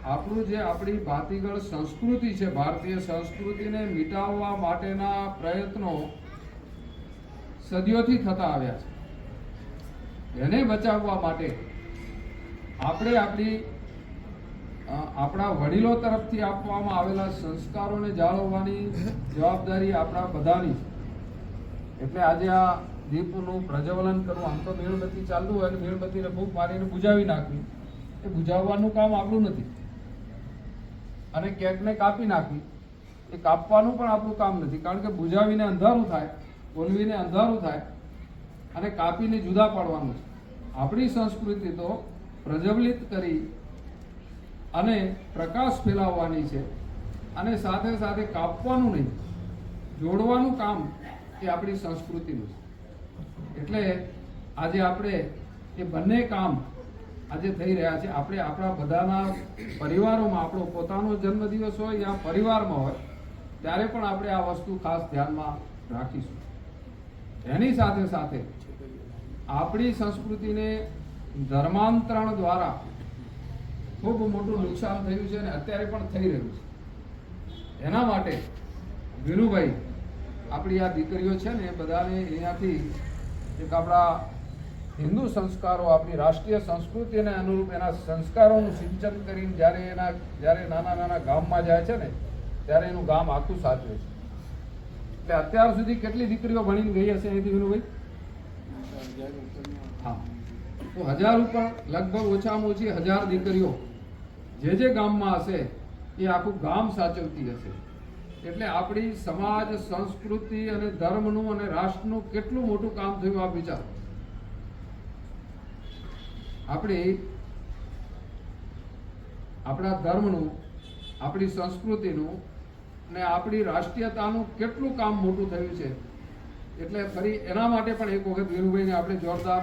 આપણી ભાતીગળ સંસ્કૃતિ છે, ભારતીય સંસ્કૃતિને મિટાવવા માટેના પ્રયત્નો સદીઓથી થતા આવ્યા છે. એને બચાવવા માટે આપણે આપણા વડીલો તરફથી આપવામાં આવેલા સંસ્કારોને જાળવવાની જવાબદારી આપણા બધાની છે. એટલે આજે આ દીપનું પ્રજ્વલન કરવું, આમ તો મીણબત્તી ચાલુ હોય અને મીણબત્તીને ફૂંક મારીને બુજાવી નાખવી, એ બુજાવવાનું કામ આપણું નથી. અને કેકને કાપી નાખવી, એ કાપવાનું પણ આપણું કામ નથી. કારણ કે બુજાવીને અંધારું થાય, બોલવીને અંધારું થાય અને કાપીને જુદા પાડવાનું છે. આપણી સંસ્કૃતિ તો પ્રજ્વલિત કરી અને પ્રકાશ ફેલાવવાની છે, અને સાથે સાથે કાપવાનું નહીં, જોડવાનું કામ એ આપણી સંસ્કૃતિનું છે. એટલે આજે આપણે એ બંને કામ આજે થઈ રહ્યા છે. આપણે આપણા બધાના પરિવારોમાં, આપણો પોતાનો જન્મદિવસ હોય યા પરિવારમાં હોય, ત્યારે પણ આપણે આ વસ્તુ ખાસ ધ્યાનમાં રાખીશું. એની સાથે સાથે આપણી સંસ્કૃતિને ધર્માંતરણ દ્વારા ખૂબ મોટું નુકસાન થયું છે અને અત્યારે પણ થઈ રહ્યું છે. એના માટે વિનુભાઈ, આપણી આ દીકરીઓ છે ને, એ બધાને અહીંયાથી એક આપણા હિન્દુ સંસ્કારો, આપણી રાષ્ટ્રીય સંસ્કૃતિને અનુરૂપ એના સંસ્કારોનું સિંચન કરીને જ્યારે નાના નાના ગામમાં જાય છે ને, ત્યારે એનું ગામ આખું સાચવે છે. એટલે અત્યાર સુધી કેટલી દીકરીઓ ભણીને ગઈ હશે અહીંથી વિનુભાઈ? હા, તો 1000 ઉપર લગભગ ઓછામાં ઓછી 1000 દીકરીઓ જે ગામમાં હશે એ આખું ગામ સાચવતી હશે. એટલે આપણી સમાજ, સંસ્કૃતિ અને ધર્મનું અને રાષ્ટ્રનું કેટલું મોટું કામ થયું આ વિચાર. આપણા ધર્મનું, આપણી સંસ્કૃતિનું અને આપણી રાષ્ટ્રીયતાનું કેટલું કામ મોટું થયું છે. એટલે ફરી એના માટે પણ એક વખત વીરુભાઈને આપણે જોરદાર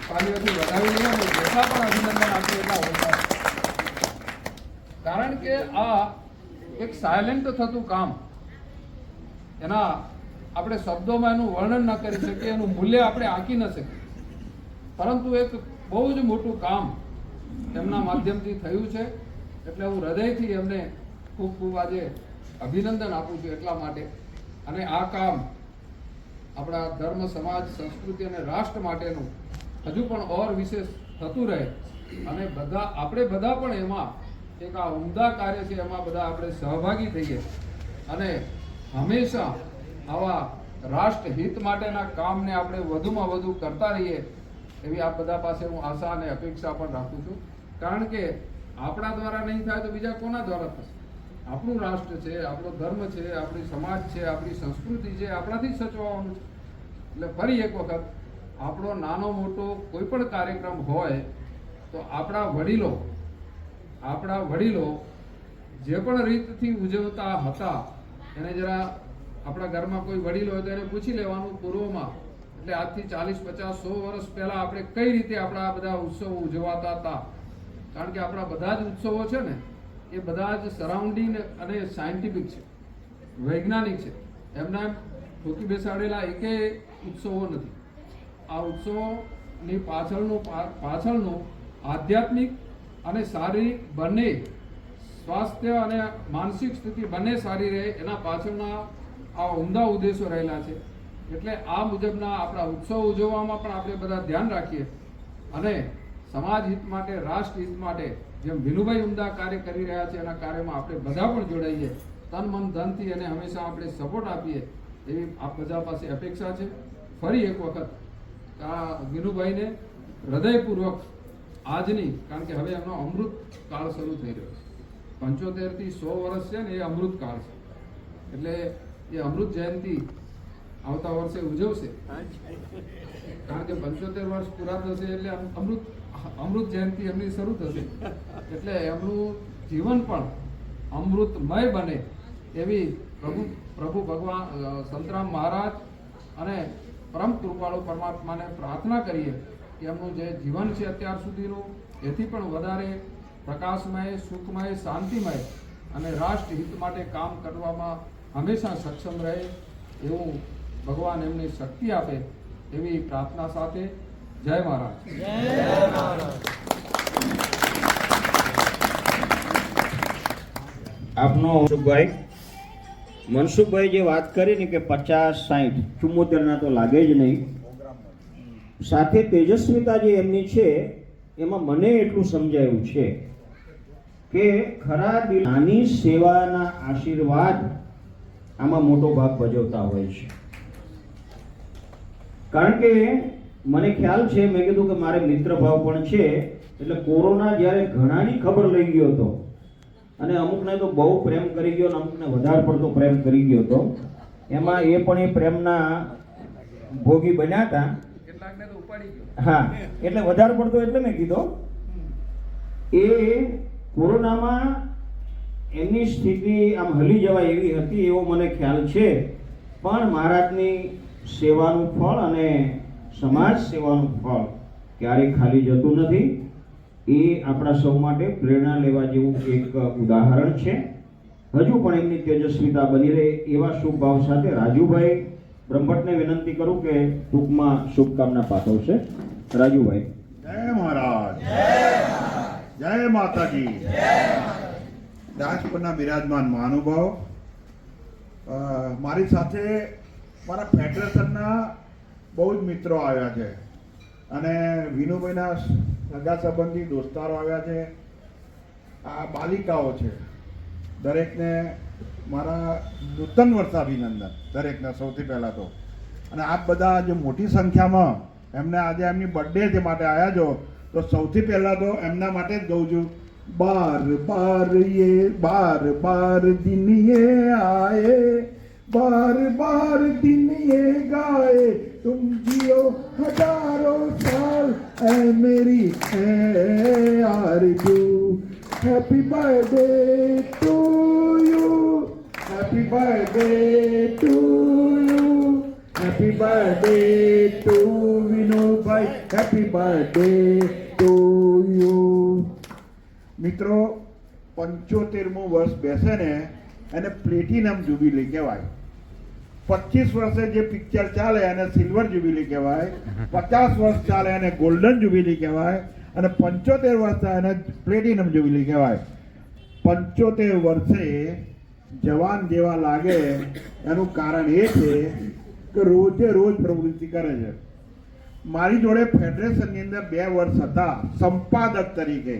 તાળીઓથી વધાવી લઈએ અને જેટલા પણ અભિનંદન આપીએ એટલા ઓછા. કારણ કે આ એક સાયલેન્ટ થતું કામ, એના આપણે શબ્દોમાં એનું વર્ણન ન કરી શકીએ, એનું મૂલ્ય આપણે આંકી ન શકીએ, પરંતુ એક બહુ જ મોટું કામ એમના માધ્યમથી થયું છે. એટલે હું હૃદયથી એમને ખૂબ ખૂબ આજે અભિનંદન આપું છું એટલા માટે. અને આ કામ આપણા ધર્મ, સમાજ, સંસ્કૃતિ અને રાષ્ટ્ર માટેનું હજુ પણ ઓર વિશેષ થતું રહે અને આપણે બધા પણ એમાં એક આ ઉમદા કાર્ય છે, એમાં બધા આપણે સહભાગી થઈએ અને હંમેશા આવા રાષ્ટ્ર હિત માટેના કામને આપણે વધુમાં વધુ કરતા રહીએ એવી આપ બધા પાસે હું આશા અને અપેક્ષા પણ રાખું છું. કારણ કે આપણા દ્વારા નહીં થાય તો બીજા કોના દ્વારા થશે? આપણું રાષ્ટ્ર છે, આપણો ધર્મ છે, આપણી સમાજ છે, આપણી સંસ્કૃતિ છે, આપણાથી જ સચવાવાનું છે. એટલે ફરી એક વખત આપણો નાનો મોટો કોઈ પણ કાર્યક્રમ હોય તો આપણા વડીલો જે પણ રીતથી ઉજવતા હતા એને જરા, આપણા ઘરમાં કોઈ વડીલ હોય તો એને પૂછી લેવાનું પૂર્વમાં. એટલે આજથી 40, 50, 100 વર્ષ પહેલા આપણે કઈ રીતે આપણા બધા ઉત્સવો ઉજવાતા હતા. કારણ કે આપણા બધા જ ઉત્સવો છે ને, એ બધા જ સરાઉન્ડિંગ અને સાયન્ટિફિક છે, વૈજ્ઞાનિક છે. એમના ઠોકી બેસાડેલા એકેય ઉત્સવો નથી. આ ઉત્સવોની પાછળનું આધ્યાત્મિક અને શારીરિક બંને, સ્વાસ્થ્ય અને માનસિક સ્થિતિ બંને સારી રહે, એના પાછળના આ ઉમદા ઉદ્દેશો રહેલા છે. એટલે આ મુજબના આપણા ઉત્સવ ઉજવવામાં પણ આપણે બધા ધ્યાન રાખીએ અને સમાજ હિત માટે, રાષ્ટ્ર હિત માટે જેમ વિનુભાઈ ઉમદા કાર્ય કરી રહ્યા છે એના કાર્યમાં આપણે બધા પણ જોડાઈએ, તન મન ધનથી એને હંમેશા આપણે સપોર્ટ આપીએ એવી આપ બધા પાસે અપેક્ષા છે. ફરી એક વખત આ વિનુભાઈને હૃદયપૂર્વક આજની, કારણ કે હવે એમનો અમૃત કાળ શરૂ થઈ રહ્યો છે. 75 થી 100 વર્ષ છે ને એ અમૃત કાળ છે. એટલે એ અમૃત જયંતિ આવતા વર્ષે ઉજવશે, કારણ કે 75 વર્ષ પૂરા થશે એટલે અમૃત જયંતિ એમની શરૂ થશે. એટલે એમનું જીવન પણ અમૃતમય બને એવી પ્રભુ ભગવાન સંતરામ મહારાજ અને પરમ કૃપાળુ પરમાત્માને પ્રાર્થના કરીએ કે એમનું જે જીવન છે અત્યાર સુધીનું એથી પણ વધારે પ્રકાશમય, સુખમય, શાંતિમય અને રાષ્ટ્ર હિત માટે કામ કરવામાં હંમેશા સક્ષમ રહે એવું ભગવાન એમની શક્તિ આપે એવી પ્રાર્થના સાથે જય મહારાજ. આપનો મનસુખભાઈ જે વાત કરી ને કે 50, 60, 74 તો લાગે જ નહીં. સાથે તેજસ્વીતા જે એમની છે એમાં મને એટલું સમજાયું છે કે ખરા દિલ નાની સેવાના આશીર્વાદ આમાં મોટો ભાગ ભજવતા હોય છે. કારણ કે મને ખ્યાલ છે, મેં કીધું કે મારે મિત્ર ભાવ પણ છે, એટલે કોરોના જ્યારે ઘણાની ખબર લઈ ગયો હતો અને અમુકને તો બહુ પ્રેમ કરી ગયો અને અમુકને વધારે પડતો પ્રેમ કરી ગયો હતો, એમાં એ પણ એ પ્રેમના ભોગી બન્યા હતા. કેટલાકને તો ઉપાડી ગયો. હા, એટલે વધારે પડતો એટલે મેં કીધો એ કોરોનામાં એમની સ્થિતિ આમ હલી જવાય એવી હતી એવો મને ખ્યાલ છે. પણ મહારાજની સેવાનું ફળ અને સમાજ સેવાનું ફળ ક્યારેય ખાલી જતું નથી. એ આપણા સૌ માટે પ્રેરણા લેવા જેવું એક ઉદાહરણ છે. હજુ પણ એમની તેજસ્વીતા બની રહે એવા શુભ ભાવ સાથે રાજુભાઈ બ્રહ્મભટ્ટને વિનંતી કરું કે ટૂંકમાં શુભકામના પાઠવશે. રાજુભાઈ. જય મહારાજ, જય માતાજી. રાજપુરના બિરાજમાન મહાનુભાવ, મારી સાથે મારા ફેડરેશનના બહુ જ મિત્રો આવ્યા છે અને વિનુભાઈના સગા સંબંધી દોસ્તારો આવ્યા છે. આ બાલિકાઓ છે, દરેકને મારા નૂતન વર્ષાભિનંદન દરેકને સૌથી પહેલાં તો. અને આપ બધા જે મોટી સંખ્યામાં એમને આજે એમની બર્થડે જે માટે આવ્યા છો, તો સૌથી પહેલાં તો એમના માટે જ કહું છું, બાર બાર દિન ये आए, बार दिन ये गाए, तुम जियो हजारों साल, ऐ मेरी है आरज़ू. Happy birthday to you, happy birthday to you, happy birthday to विनोदભાઈ, हैप्पी बर्थडे टू यू. મિત્રો, 75મું વર્ષ બેસે ને એને પ્લેટિનમ જ્યુબિલી કહેવાય. 25 વર્ષે જે પિક્ચર ચાલે એને સિલ્વર જ્યુબિલી કહેવાય, 50 વર્ષ ચાલે એને ગોલ્ડન જ્યુબિલી કહેવાય અને 75 વર્ષ એને પ્લેટિનમ જ્યુબિલી કહેવાય. 75 વર્ષે જવાન જેવા લાગે એનું કારણ એ છે કે રોજે રોજ પ્રવૃત્તિ કરે છે. મારી જોડે ફેડરેશનની અંદર 2 વર્ષ હતા સંપાદક તરીકે.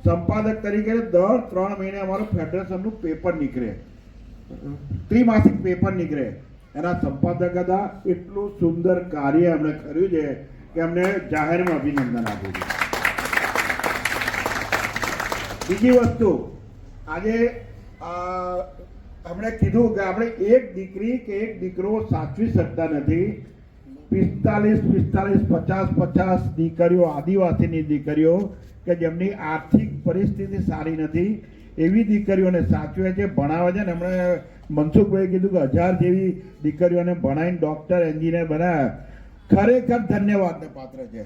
દર 3 મહિને અમારું ફેડરેશનનું પેપર નીકળે, ત્રિમાસિક પેપર નીકળે, એના સંપાદક હતા. એટલું સુંદર કાર્ય એમણે કર્યું છે કે એમને જાહેરમાં અભિનંદન આપું છું. બીજી વસ્તુ, આજે हमने कीधु कि આપણે એક દીકરી કે એક દીકરો સાચવી શકતા નથી. 45, 50 દીકરીઓ, આદિવાસીની દીકરીઓ કે જેમની આર્થિક પરિસ્થિતિ સારી નથી એવી દીકરીઓને સાચવે છે, ભણાવે છે. ને હમણાં મનસુખભાઈએ કીધું કે 1000 જેવી દીકરીઓને ભણાવીને ડૉક્ટર, એન્જિનિયર બનાવ્યા. ખરેખર ધન્યવાદને પાત્ર છે.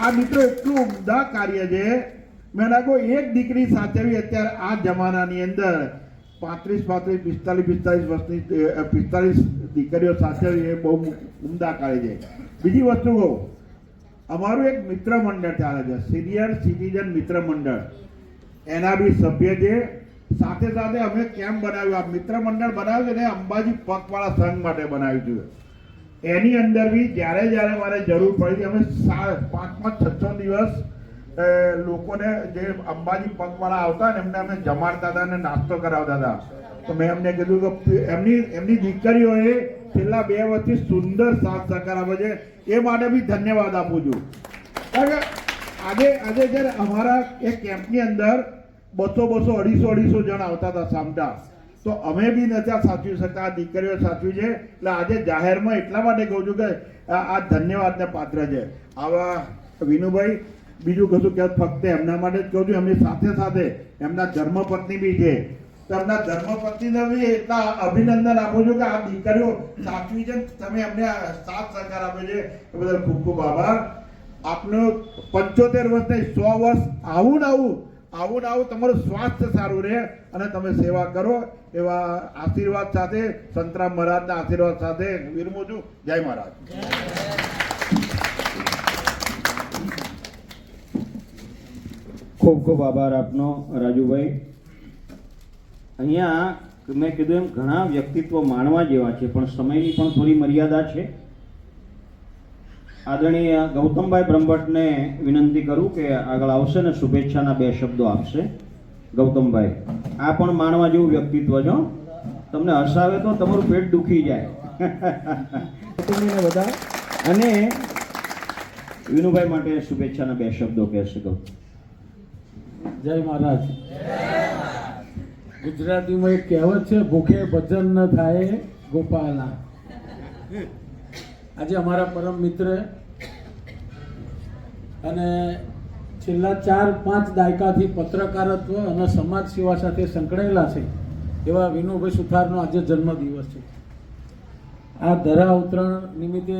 આ મિત્રો એટલું ઉમદા કાર્ય છે. મેં લાગો એક દીકરી સાચવી અત્યારે આ જમાનાની અંદર 35, 45 વર્ષની 45 દીકરીઓ સાચવી એ બહુ ઉમદા કાર્ય છે. બીજી વસ્તુ કહું, અમારું એક મિત્ર મંડળ ચાલે છે, સિનિયર સિટીઝન મિત્ર મંડળ. એના બી સભ્ય છે. સાથે સાથે અમે કેમ્પ બનાવ્યું, આ મિત્ર મંડળ બનાવ્યું છે ને અંબાજી પગપાળા સંઘ માટે બનાવ્યું છે. એની અંદર બી જ્યારે મારે જરૂર પડી અમે 5-6 દિવસ લોકોને જે અંબાજી પગપાળા આવતા ને એમને અમે જમાડતા હતા અને નાસ્તો કરાવતા હતા. તો મેં એમને કીધું કે એમની દીકરીઓએ છેલ્લા 2 વર્ષથી સુંદર સાથ સહકાર આપે છે, એ માટે બી ધન્યવાદ આપું છું. કારણ કે આજે જ્યારે અમારા એક કેમ્પની અંદર 200 250 જણ આવતા હતા સામટા, તો અમે બી નતા સાચવી શકતા, આ દીકરીઓ સાચવી છે. એટલે આજે જાહેરમાં એટલા માટે કહું છું કે આ ધન્યવાદને પાત્ર છે. આવા વિનુભાઈ, બીજું કશું કે ફક્ત એમના માટે જ કહું છું, એમની સાથે સાથે એમના ધર્મપત્ની બી છે. તો એમના ધર્મપત્નીને બી એટલા અભિનંદન આપું છું કે આ દીકરીઓ સાચવી છે, તમે એમને સાથ સહકાર આપ્યો છે, એ બદલ ખૂબ ખૂબ આભાર. આપનો 75 વર્ષ નહીં 100 વર્ષ આવું ને આવું તમારું સ્વાસ્થ્ય સારું રહે અને તમે સેવા કરો, એવા આશીર્વાદ સાથે, સંતરામ મહારાજના આશીર્વાદ સાથે વિરમું છું. જય મહારાજ. ખૂબ ખૂબ આભાર આપનો રાજુભાઈ. અહીંયા મેં કીધું એમ ઘણા વ્યક્તિત્વ માણવા જેવા છે, પણ સમયની પણ થોડી મર્યાદા છે. આદરણીય ગૌતમભાઈ બ્રહ્મભટ્ટને વિનંતી કરું કે આગળ આવશે ને શુભેચ્છાના 2 શબ્દો આપશે. ગૌતમભાઈ, આ પણ માણવા જેવું વ્યક્તિત્વ છે. તમને હસાવે તો તમારું પેટ દુખી જાય. બધા અને વિનુભાઈ માટે શુભેચ્છાના 2 શબ્દો કહેશે. જય મહારાજ. ગુજરાતીમાં એક કહેવત છે, ભૂખે ભજન ન થાય ગોપાલા. આજે અમારા પરમ મિત્ર અને છેલ્લા 4-5 દાયકાથી પત્રકારત્વ અને સમાજ સેવા સાથે સંકળાયેલા છે એવા વિનુભાઈ સુથારનો આજે જન્મદિવસ છે. આ ધરા ઉતરણ નિમિત્તે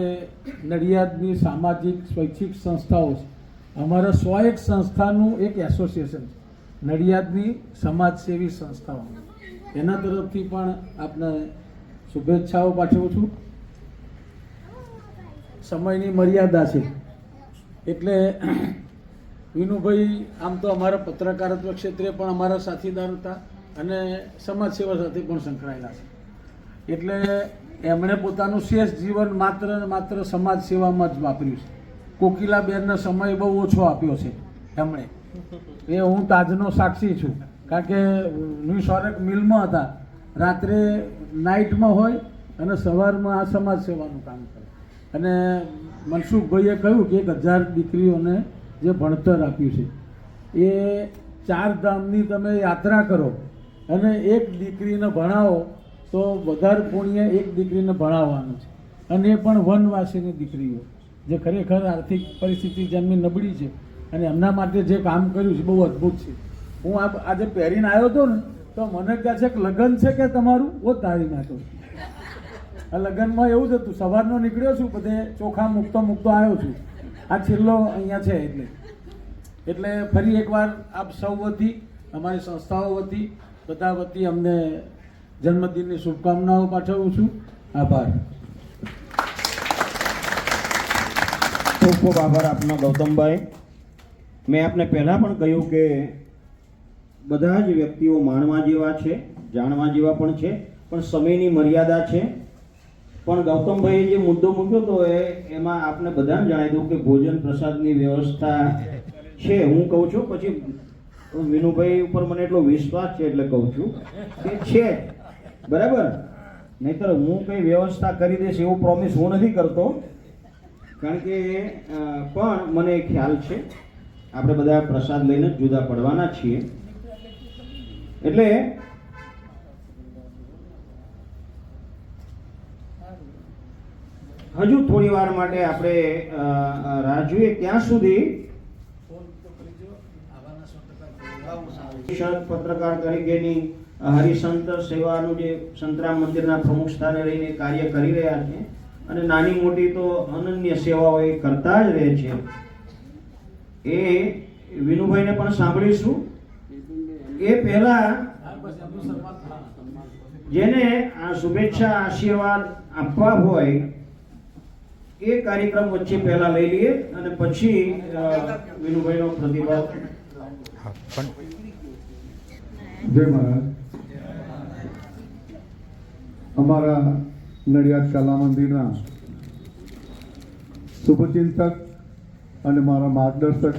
નડિયાદની સામાજિક સ્વૈચ્છિક સંસ્થાઓ છે. અમારા 101 સંસ્થાનું એક એસોસિએશન છે, નડિયાદની સમાજસેવી સંસ્થાઓ. એના તરફથી પણ આપને શુભેચ્છાઓ પાઠવું છું. સમયની મર્યાદા છે એટલે વિનુભાઈ આમ તો અમારા પત્રકારત્વ ક્ષેત્રે પણ અમારા સાથીદાર હતા અને સમાજ સેવા સાથે પણ સંકળાયેલા છે. એટલે એમણે પોતાનું શેષ જીવન માત્ર ને માત્ર સમાજ સેવામાં જ વાપર્યું છે. કોકિલાબેનનો સમય બહુ ઓછો આપ્યો છે એમણે, એ હું તાજનો સાક્ષી છું. કારણ કે ન્યૂ સોરેક મિલમાં હતા, રાત્રે નાઇટમાં હોય અને સવારમાં આ સમાજ સેવાનું કામ કરે. અને મનસુખભાઈએ કહ્યું કે 1000 દીકરીઓને જે ભણતર આપ્યું છે, એ 4 ધામની તમે યાત્રા કરો અને એક દીકરીને ભણાવો તો વધારે પુણ્ય એક દીકરીને ભણાવવાનું છે. અને એ પણ વનવાસીની દીકરીઓ જે ખરેખર આર્થિક પરિસ્થિતિ જેમની નબળી છે અને એમના માટે જે કામ કર્યું છે બહુ અદ્ભુત છે. હું આજે પહેરીને આવ્યો હતો ને તો મને કહે છે કે લગ્ન છે કે તમારું? ઓ તારી નાખો. આ લગ્નમાં એવું જ હતું, સવારનો નીકળ્યો છું, બધે ચોખા મૂકતો આવ્યો છું. આ છેલ્લો અહીંયા છે. એટલે ફરી એકવાર આપ સૌ વતી, અમારી સંસ્થાઓ વતી, બધા વતી અમને જન્મદિનની શુભકામનાઓ પાઠવું છું. આભાર. ખૂબ ખૂબ આભાર આપનો ગૌતમભાઈ. મેં આપને પહેલાં પણ કહ્યું કે બધા જ વ્યક્તિઓ માણવા જેવા છે, જાણવા જેવા પણ છે, પણ સમયની મર્યાદા છે. પણ ગૌતમભાઈએ જે મુદ્દો મૂક્યો હતો એમાં આપને બધાને જણાવી દઉં કે ભોજન પ્રસાદની વ્યવસ્થા છે. હું કહું છું, પછી વિનુભાઈ ઉપર મને એટલો વિશ્વાસ છે એટલે કહું છું કે છે, બરાબર? નહીંતર હું કંઈ વ્યવસ્થા કરી દઈશ એવું પ્રોમિસ હું નથી કરતો. કારણ કે પણ મને ખ્યાલ છે આપણે બધા પ્રસાદ લઈને જુદા પડવાના છીએ. એટલે હજુ થોડી વાર માટે આપણે રાહ જોઈએ ત્યાં સુધી પત્રકાર તરીકેની હરિસંત સેવાનું જે સંતરામ મંદિરના પ્રમુખ સ્થાને રહીને કાર્ય કરી રહ્યા છે અને નાની મોટી તો અનન્ય સેવાઓ એ કરતા જ રહે છે. એ વિનુભાઈને પણ સાંભળીશું. એ પહેલા જેને આ શુભેચ્છા આશીર્વાદ આપવા હોય એ કાર્યક્રમ વચ્ચે પહેલા લઈ લઈએ અને પછી વિનુભાઈનો પ્રતિભાવ. જય મહારાજ. અમારા નડિયાદ કલા મંદિરના શુભચિંતક અને મારા માર્ગદર્શક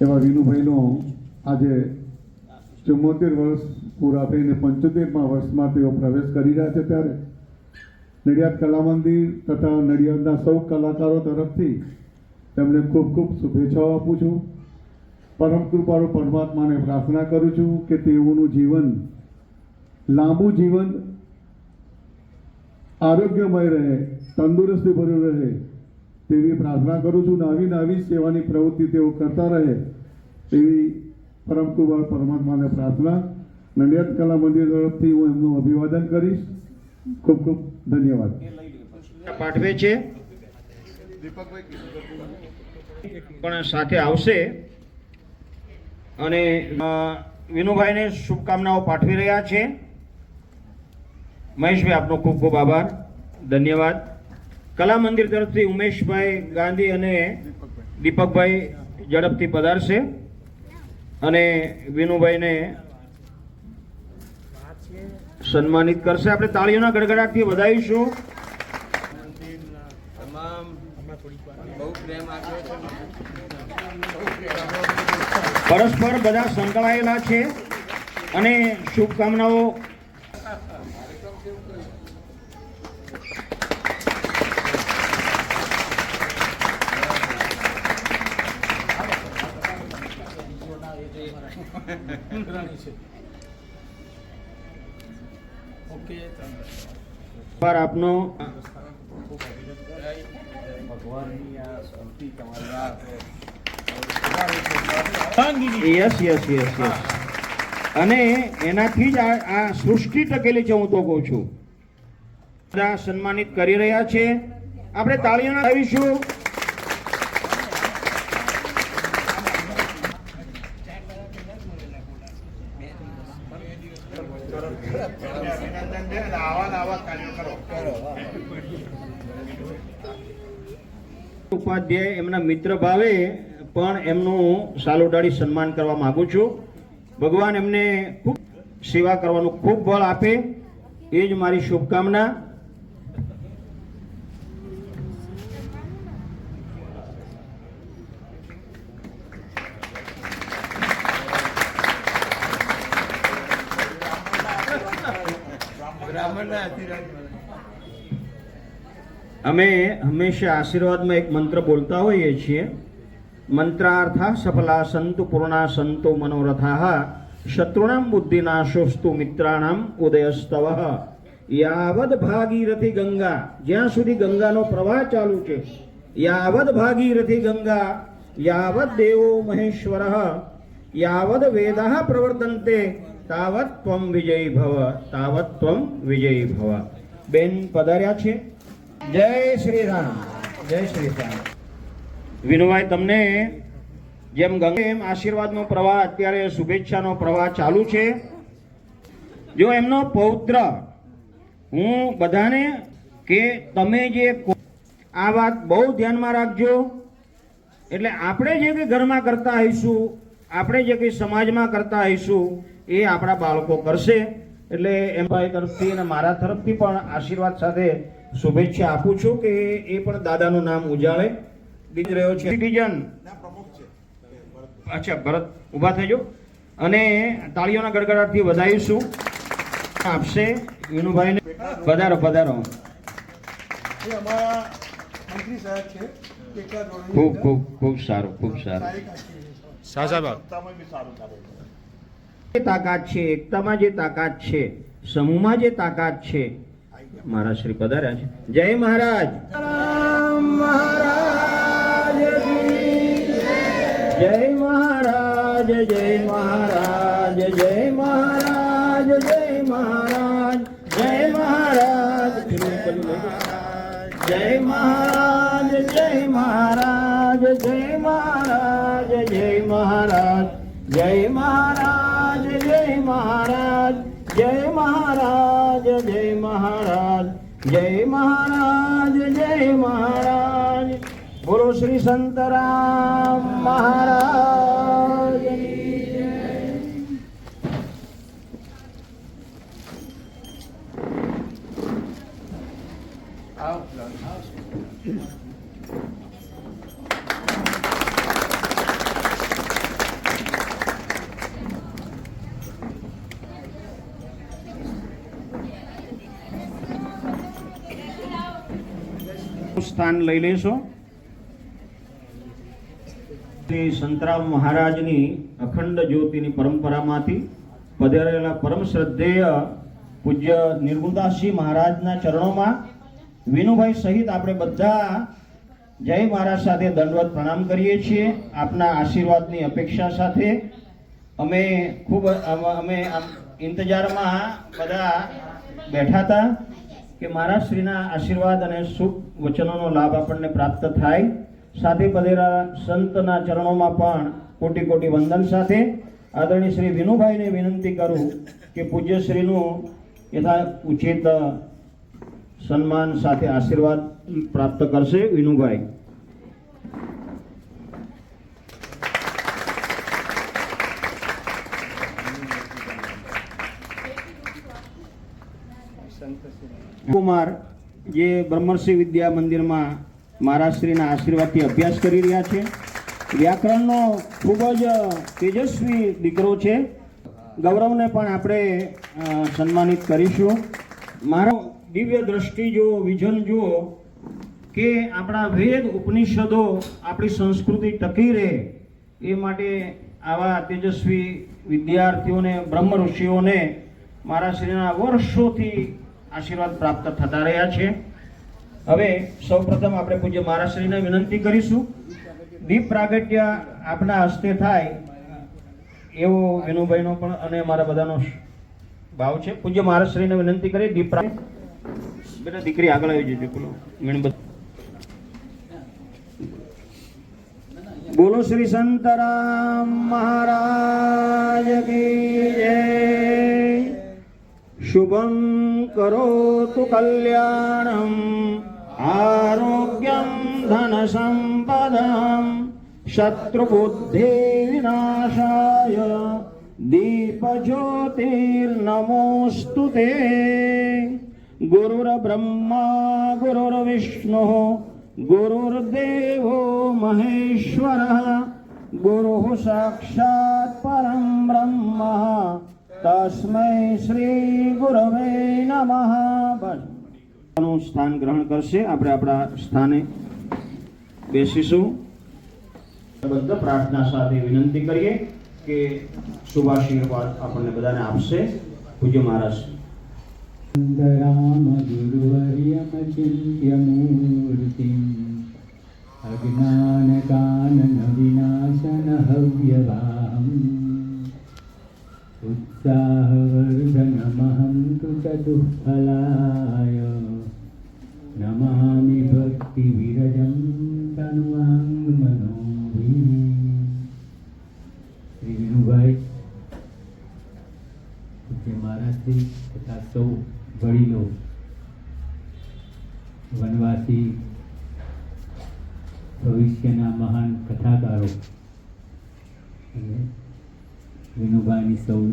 એવા વિનુભાઈનો આજે 74 વર્ષ પૂરા થઈને 75મા વર્ષમાં તેઓ પ્રવેશ કરી રહ્યા છે. ત્યારે નડિયાદ કલા મંદિર તથા નડિયાદના સૌ કલાકારો તરફથી તેમને ખૂબ ખૂબ શુભેચ્છાઓ આપું છું. પરમ કૃપાળુ પરમાત્માને પ્રાર્થના કરું છું કે તેઓનું જીવન લાંબુ જીવન આરોગ્યમય રહે, તંદુરસ્તી ભર્યું રહે તેવી પ્રાર્થના કરું છું. નવી સેવાની પ્રવૃત્તિ તેઓ કરતા રહે તેવી પરમ કૃપાળુ પરમાત્માને પ્રાર્થના. નડિયાદ કલા મંદિર તરફથી હું એમનું અભિવાદન કરીશ. ખૂબ ખૂબ ધન્યવાદ. પાઠવે છે પણ સાથે આવશે અને વિનુભાઈને શુભકામનાઓ પાઠવી રહ્યા છે. મહેશભાઈ, આપનો ખૂબ ખૂબ આભાર, ધન્યવાદ. કલા મંદિર તરફથી ઉમેશભાઈ ગાંધી અને દીપકભાઈ ઝડપથી પધારશે અને વિનુભાઈને સન્માનિત કરશે. આપણે તાળીઓના ગડગડાટથી વધાવીશું. પરસ્પર બધા સંકળાયેલા છે અને શુભકામનાઓ. આપનો યસ યસ યસ યસ અને એનાથી જ આ સૃષ્ટિ ટકેલી છે. હું તો કહું છું બધા સન્માનિત કરી રહ્યા છે. આપણે તાળીઓના આવીશું. ઉપાધ્યાય એમના મિત્ર ભાવે પણ એમનું સાલ ઉડાડી સન્માન કરવા માંગુ છું. ભગવાન એમને ખૂબ સેવા કરવાનું ખૂબ બળ આપે એ જ મારી શુભકામના. અમે હંમેશા આશીર્વાદમાં એક મંત્ર બોલતા હોઈએ છીએ. મંત્રાર્થા સફલા સંતુ પૂર્ણા સંતો મનોરથા શત્રુણામ બુદ્ધિનાશોસ્તુ મિત્રાણામ ઉદયસ્તવ. યાવદ ભાગીરથી ગંગા, જ્યાં સુધી ગંગાનો પ્રવાહ ચાલુ છે, યાવદ ભાગીરથી ગંગા યાવદ દેવો મહેશ્વર યાવદ વેદઃ પ્રવર્તન્તે તાવત ત્વમ વિજયી ભવ, તાવત ત્વમ વિજયી ભવ. બેન પધાર્યા છે. જય શ્રી રામ, જય શ્રી રામ. વિનુભાઈ, તમને જેમ ગંગા એમ આશીર્વાદનો પ્રવાહ, અત્યારે શુભેચ્છાનો પ્રવાહ ચાલુ છે. જો એમનો પૌત્ર, હું બધાને કે તમે જે આ વાત બહુ ધ્યાનમાં રાખજો. એટલે આપણે જે કંઈ ઘરમાં કરતા આવીશું, આપણે જે કંઈ સમાજમાં કરતા આવીશું એ આપણા બાળકો કરશે. એટલે એમ ભાઈ તરફથી અને મારા તરફથી પણ આશીર્વાદ સાથે શુભેચ્છા આપું છું કે એ પણ દાદાનું નામ ઉજાળે. દીકરી રહ્યો છે સિટીઝન. અચ્છા, ભરત ઊભા થજો અને તાળીઓના ગડગડાટથી વધાવીશું. આપશે વિનુભાઈને. પધારો પધારો. ખૂબ ખૂબ ખૂબ સારું, ખૂબ સારું. તાકાત છે, એકતામાં જે તાકાત છે, સમૂહમાં જે તાકાત છે. મારા શ્રી પધાર્યા છે. જય મહારાજ. જય મહારાજ, જય મહારાજ, જય મહારાજ, જય મહારાજ, જય મહારાજ, જય મહારાજ, જય મહારાજ, જય મહારાજ, જય મહારાજ, જય મહારાજ, જય મહારાજ, જય મહારાજ, જય મહારાજ, જય મહારાજ, જય મહારાજ. બોલો શ્રી સંતરામ મહારાજ. સ્થાન લઈ લેશો. શ્રી સંતરામ મહારાજની અખંડ જ્યોતિની પરંપરામાંથી પધારેલા પરમ શ્રદ્ધેય પૂજ્ય નિર્ગુણદાસજી મહારાજના ચરણોમાં વિનુભાઈ સહિત આપણે બધા જય મહારાજ સાથે દંડવત પ્રણામ કરીએ છીએ. આપના આશીર્વાદની અપેક્ષા સાથે અમે ઇંતજારમાં બધા બેઠા હતા કે મહારાજ શ્રીના આશીર્વાદ અને શુભ વચનોનો લાભ આપણને પ્રાપ્ત થાય. સાથે પધેરા સંતના ચરણોમાં પણ કોટી કોટી વંદન સાથે આદરણીય શ્રી વિનુભાઈને વિનંતી કરું કે પૂજ્ય શ્રીનું યથા ઉચિત સન્માન સાથે આશીર્વાદ પ્રાપ્ત કરશે. વિનુભાઈ. કુમાર જે બ્રહ્મર્ષિ વિદ્યા મંદિરમાં મહારાજશ્રીના આશીર્વાદથી અભ્યાસ કરી રહ્યા છે. વ્યાકરણનો ખૂબ જ તેજસ્વી દીકરો છે. ગૌરવને પણ આપણે સન્માનિત કરીશું. મારો દિવ્ય દ્રષ્ટિ જો વિઝન જુઓ કે આપણા વેદ ઉપનિષદો આપણી સંસ્કૃતિ ટકી રહે એ માટે આવા તેજસ્વી વિદ્યાર્થીઓને બ્રહ્મ ઋષિઓને મહારાજશ્રીના વર્ષોથી આશીર્વાદ પ્રાપ્ત થતા રહ્યા છે. હવે સૌપ્રથમ આપણે પૂજ્ય મહારાજશ્રીને વિનંતી કરીશું દીપ પ્રાગટ્ય આપના હસ્તે થાય એવો વિનુભાઈનો પણ અને અમારા બધાનો ભાવ છે. પૂજ્ય મહારાજશ્રીને વિનંતી કરી દીપ બેટા દીકરી આગળ આવી જજો. બોલો શ્રી સંતરામ મહારાજ કી જય. શુભં કરોતુ કલ્યાણમ આરોગ્યમ ધન સંપદમ શત્રુબુદ્ધિ વિનાશાય દીપજ્યોતિર્નમોસ્તુતે. ગુરુર્બ્રહ્મા ગુરુર્વિષ્ણુ ગુરુર્દેવો મહેશ્વરઃ ગુરુઃ સાક્ષાત પરમ બ્રહ્મ તસ્મૈ શ્રી ગુરવે નમઃ. નું સ્થાન ગ્રહણ કરશે. આપણે આપણા સ્થાને બેસીશું. બધા પ્રાર્થના સાથે વિનંતી કરીએ કે શુભાશીર્વાદ આપણને બધાને આપશે પૂજ્ય મહારાજ. રામ ગુરુવર્યમ ચિંત્યમૂર્તિમ અજ્ઞાન કાનન વિનાશન હવ્યવાહમ ઉત્સાહવર્ધનમહં તુ ચતુઃફલાય નમામિ ભક્તિ વિરજમ તનુવાંગ મનોભી. શ્રી વિનુભાઈ પૂજ્ય મહારાજશ્રી તથા સૌ વડીલો વનવાસી ભવિષ્યના મહાન કથાકારો અને વિનુભાઈની સૌ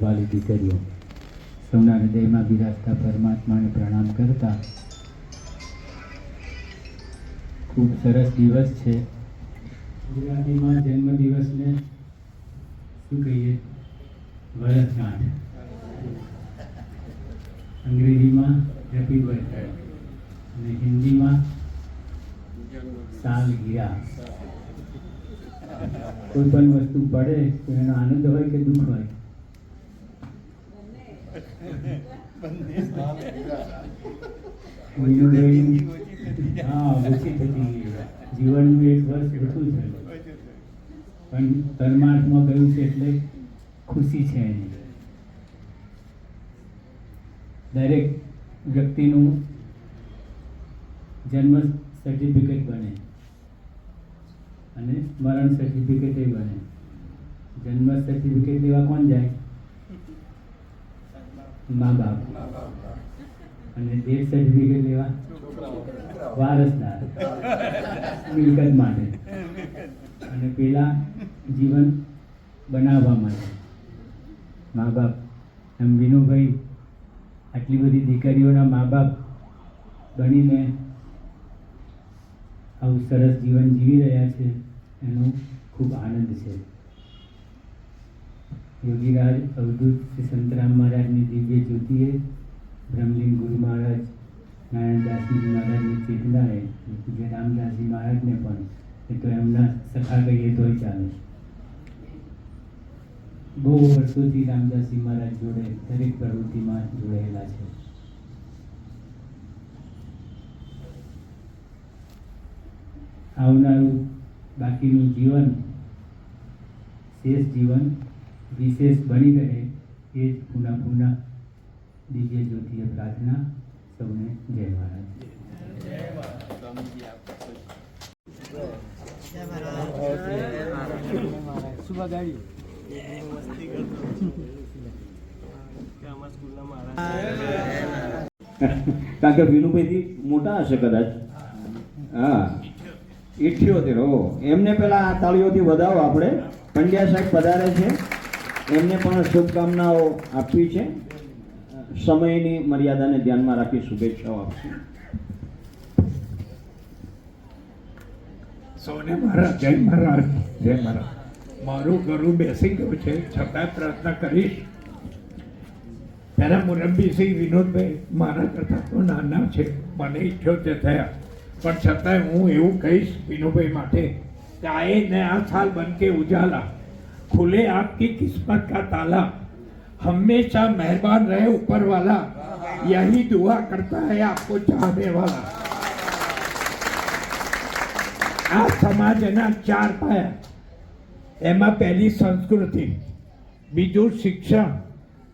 વાલી દીકરીઓ સૌના હૃદયમાં બિરાજતા પરમાત્માને પ્રણામ કરતા ખૂબ સરસ દિવસ છે. ગુજરાતીમાં જન્મદિવસને શું કહીએ? વર્ષગાંઠ. અંગ્રેજીમાં હેપી બર્થડે અને હિન્દીમાં સાલગીરા. કોઈ પણ વસ્તુ પડે તો એનો આનંદ હોય કે દુઃખ હોય? હા, ઓછી થતી જીવનનું એક વર્ષ ઓછું છે પણ પરમાર્થમાં ગયું છે એટલે ખુશી છે એની. દરેક વ્યક્તિનું જન્મ સર્ટિફિકેટ બને અને મરણ સર્ટિફિકેટ એ બને. જન્મ સર્ટિફિકેટ લેવા કોણ જાય? મા બાપ. અને ડેથ સર્ટિફિકેટ લેવા વારસદાર મિલકત માટે અને પેલા જીવન બનાવવા માટે મા બાપ. એમ વિનુભાઈ આટલી બધી દીકરીઓના મા બાપ બનીને આવું સરસ જીવન જીવી રહ્યા છે એનો ખૂબ આનંદ છે. યોગીરાજ અવધૂત શ્રી સંતરામ મહારાજની દિવ્ય જ્યોતિએ બ્રહ્મલીન ગુરુ મહારાજ નારાયણદાસજી મહારાજની ચેતનાએ પૂજ્ય રામદાસજી મહારાજને પણ એ તો એમના સખા કહીએ તોય ચાલે. બહુ વર્ષોથી રામદાસજી મહારાજ જોડે દરેક પ્રવૃત્તિમાં જોડાયેલા છે. આવનારું બાકીનું જીવન, શેષ જીવન વિશેષ બની રહે એ જ પુનઃ દિવ્ય જ્યોતિએ પ્રાર્થના. સૌને જય મહારાજ. કારણ કે વિનુભાઈથી મોટા હશે કદાચ. હા, 78. ઓ એમને પેલા આ તાળીઓથી વધાવો. આપણે પંડ્યા સાહેબ પધારે છે, એમને પણ શુભકામનાઓ આપવી છે. સમયની મર્યાદાને ધ્યાનમાં રાખી શુભેચ્છાઓ આપશું. સૌને મારા જય મહારાજ, જય મહારાજ. મારું ગળું બેસી ગયું છે, છતાં પ્રયત્ન કરીશ. પહેલા મુરબ્બીસિંહ વિનોદભાઈ મારા કરતા તો નાના છે, મને 78 થયા, પણ છતાંય હું એવું કહીશ વિનુભાઈ માટે કે આए नया साल बन के उजाला, खुले आपकी किस्मत का ताला, हमेशा मेहरबान रहे ऊपर वाला, यही दुआ करता है आपको चाहने वाला. આ સમાજના 4 પાયા, એમાં પહેલી સંસ્કૃતિ, બીજું શિક્ષણ,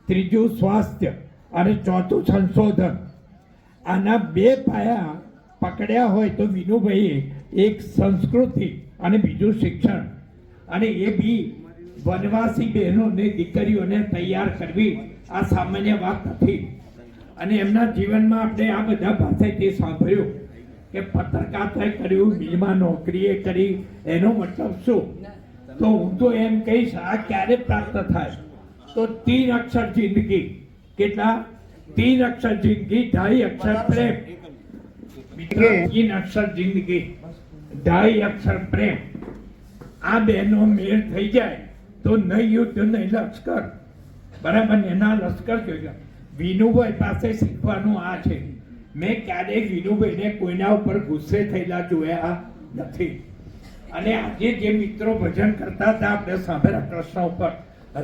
ત્રીજું સ્વાસ્થ્ય અને ચોથું સંશોધન. આના 2 પાયા પકડ્યા હોય તો વિનુભાઈએ એક સંસ્કૃતિ અને બીજું શિક્ષણ, અને એ બી વનવાસી બહેનોને, દીકરીઓને તૈયાર કરવી આ સામાન્ય વાત નથી. અને એમના જીવનમાં આપણે આ બધા પાસેથી સાંભળ્યું કે પત્રકારત્વએ કર્યું, મિલમાં નોકરીએ કરી, એનો મતલબ શું? તો હું તો એમ કહીશ આ ક્યારે પ્રાપ્ત થાય? તો 3 અક્ષર જિંદગી. કેટલા? 3 અક્ષર જિંદગી, 2.5 અક્ષર પ્રેમ. 3 અક્ષર જિંદગી, 2.5 અક્ષર પ્રેમ. આ બેનો મેળ થઈ જાય તો નહીં યુદ્ધ નહીં લશ્કર. બરાબર ને? એના લશ્કર જોઈએ. વિનુભાઈ પાસે શીખવાનું આ છે. મેં ક્યારેય વિનુભાઈને કોઈના ઉપર ગુસ્સે થયેલા જોયા નથી. અને આજે જે મિત્રો ભજન કરતા હતા, આપણે સાંભળ્યા કૃષ્ણ ઉપર,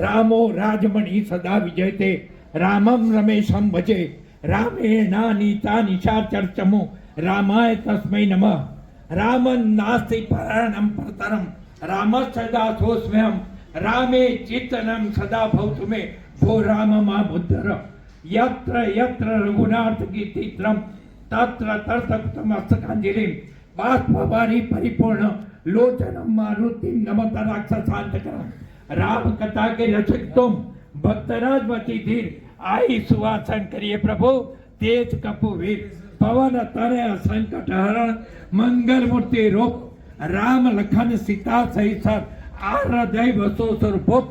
રામો રાજમણી સદા વિજયતે, રામમ રમેશમ ભજે, રામેણા નીતા નિશા ચર્ચમો, રામાય તસ્મૈ નમઃ, રામન નાસ્તિ પરાણમ પરતરમ, રામ સદા સોસ્મ્યમ, રામે ચિત્તનમ સદા ભવતુ મે, ભો રામ મા બુદ્ધર, यत्र यत्र रघुनाथ गीतित्रम तत्र तर्तम अस्तकांजलिम, बाष्पवारी परिपूर्ण लोचनम मारुति नमत राक्षसांतकरम, राम कथा के रसिक तुम भक्तराज वती धीर, आई सुवासन करिए प्रभु तेज कपुवीर, पवन तनय संकट हरण, मंगल मूर्ति रूप, राम लखन सीता सहित सर, आ हृदय बसो स्वरूप,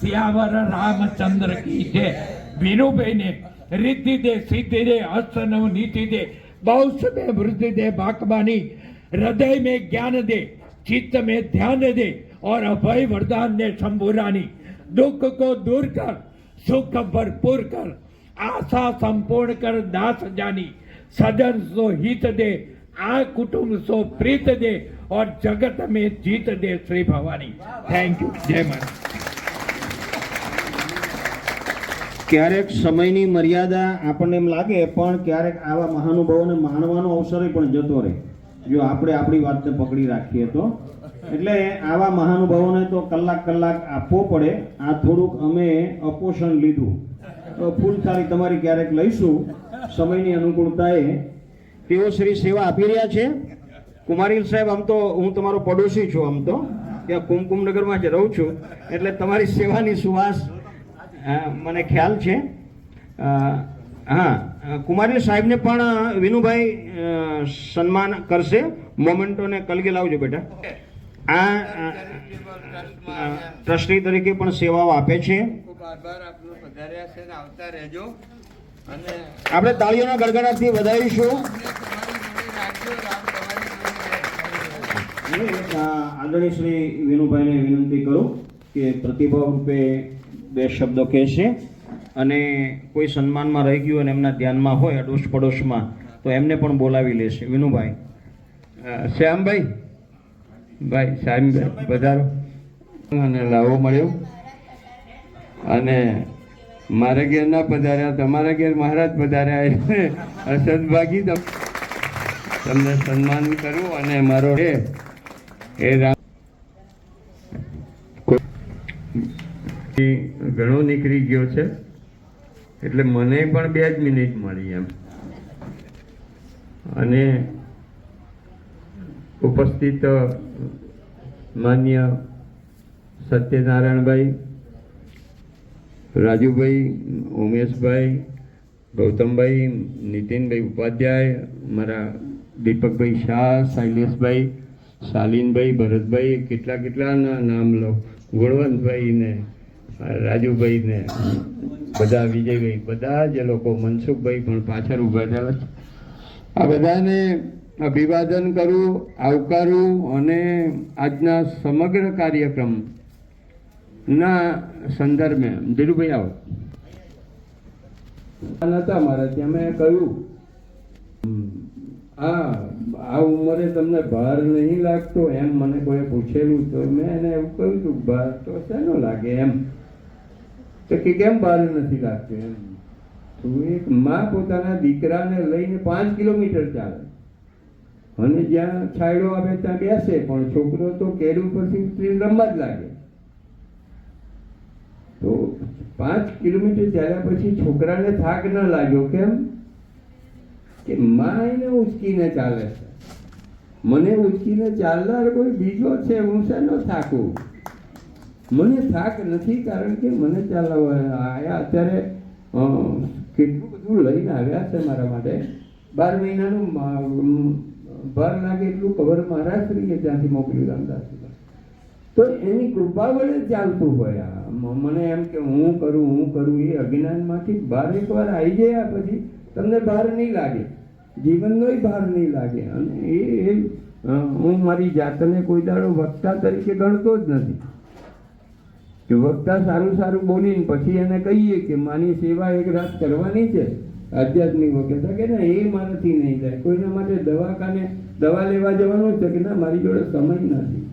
सियावर रामचंद्र की जय. विनुभाई ने रिद्धि दे, सिद्धि दे, हस्तनव नीति दे, बहुष में वृद्धि दे, बाकबानी, हृदय में ज्ञान दे, चित्त में ध्यान दे, और अभय वरदान दे शंभुरानी. दुख को दूर कर, सुख भरपूर कर, आशा संपूर्ण कर दास जानी, सजन सो हित दे, आ कुटुंब सो प्रीत दे, और जगत में जीत दे श्री भवानी. Thank you. जय महाराज. ક્યારેક સમયની મર્યાદા આપણને એમ લાગે, પણ ક્યારેક આવા મહાનુભાવોને માણવાનો અવસર પણ જતો રહે જો આપણે આપણી વાતને પકડી રાખીએ તો. એટલે આવા મહાનુભાવોને તો કલાક આપવો પડે. આ થોડુંક અમે અપોષણ લીધું, તો ફૂલ થાળી તમારી ક્યારેક લઈશું સમયની અનુકૂળતાએ. તેઓ શ્રી સેવા આપી રહ્યા છે. કુમારીલ સાહેબ, આમ તો હું તમારો પડોશી છું, આમ તો ત્યાં કુમકુમનગરમાં જ રહું છું, એટલે તમારી સેવાની સુવાસ મને ખ્યાલ છે. હા, કુમારી સાહેબને પણ વિનુભાઈ સન્માન કરશે. મોમેન્ટોને કલગે લાવજો બેટા. આ ટ્રસ્ટી તરીકે પણ સેવાઓ આપે છે. આપણે તાળીઓના ગડગડાટથી વધારીશું. આદરણીય શ્રી વિનુભાઈને વિનંતી કરું કે પ્રતિભાવ રૂપે 2 શબ્દો કહેશે, અને કોઈ સન્માનમાં રહી ગયું અને એમના ધ્યાનમાં હોય અડોશ પડોશમાં તો એમને પણ બોલાવી લેશે. વિનુભાઈ. શ્યામભાઈ ભાઈ સાહેબ પધારો અને લાવો મળ્યો અને મારા ઘેર ના પધાર્યા, તમારા ઘેર મહારાજ પધાર્યા એટલે સદભાગી તમને સન્માન કરું અને મારો એ રામ ઘણો નીકળી ગયો છે એટલે મને પણ 2 જ મિનિટ મળી એમ. અને ઉપસ્થિત માન્ય સત્યનારાયણભાઈ, રાજુભાઈ, ઉમેશભાઈ, ગૌતમભાઈ, નીતિનભાઈ ઉપાધ્યાય, મારા દીપકભાઈ શાહ, શૈલેષભાઈ, શાલીનભાઈ, ભરતભાઈ, કેટલા નામ લો, ગુણવંતભાઈ ને રાજુભાઈ ને બધા, વિજયભાઈ, બધા જ લોકો, મનસુખભાઈ પણ પાછળ ઊભા થયેલા છે. આ બધાને અભિવાદન કરું, આવકારું અને આજના સમગ્ર કાર્યક્રમના સંદર્ભે ધીરુભાઈ આવો નતા મારા ત્યાં મેં કહ્યું આ ઉંમરે તમને ભાર નહીં લાગતો એમ મને કોઈ પૂછેલું તો મેં એને એવું કહ્યું હતું ભાર તો શેનો લાગે એમ, તો કે કેમ ભાર નથી લાગતો એમ. તો એક માં પોતાના દીકરાને લઈને 5 કિલોમીટર ચાલે અને જ્યાં છાંયડો આવે ત્યાં બેસે, પણ છોકરો તો કેર ઉપરથી ઉતરીને રમવા જ લાગે. તો 5 કિલોમીટર ચાલ્યા પછી છોકરાને થાક ન લાગ્યો, કેમ કે માં એને ઉચકીને ચાલે છે. મને ઉચકીને ચાલનાર કોઈ બીજો છે, હું શેનો થાકું? મને થાક નથી, કારણ કે મને ચાલવા આયા અત્યારે કેટલું બધું લઈને આવ્યા છે મારા માટે. 12 મહિનાનું ભાર લાગે એટલું કવર મહારાજશ્રીએ ત્યાંથી મોકલ્યું રામદાસજીમાં. તો એની કૃપા વડે ચાલતું હોય. મને એમ કે હું કરું એ અજ્ઞાનમાંથી બહાર એકવાર આવી ગયા પછી તમને ભાર નહીં લાગે, જીવનનોય ભાર નહીં લાગે. અને એ હું મારી જાતને કોઈ દાડો વક્તા તરીકે ગણતો જ નથી કે વક્તા સારું બોલીને પછી એને કહીએ કે માની સેવા એક રાત કરવાની છે આધ્યાત્મિક વખત, કે ના એ મારાથી નહીં થાય. કોઈના માટે દવાખાને દવા લેવા જવાનું છે કે ના મારી જોડે સમય નથી.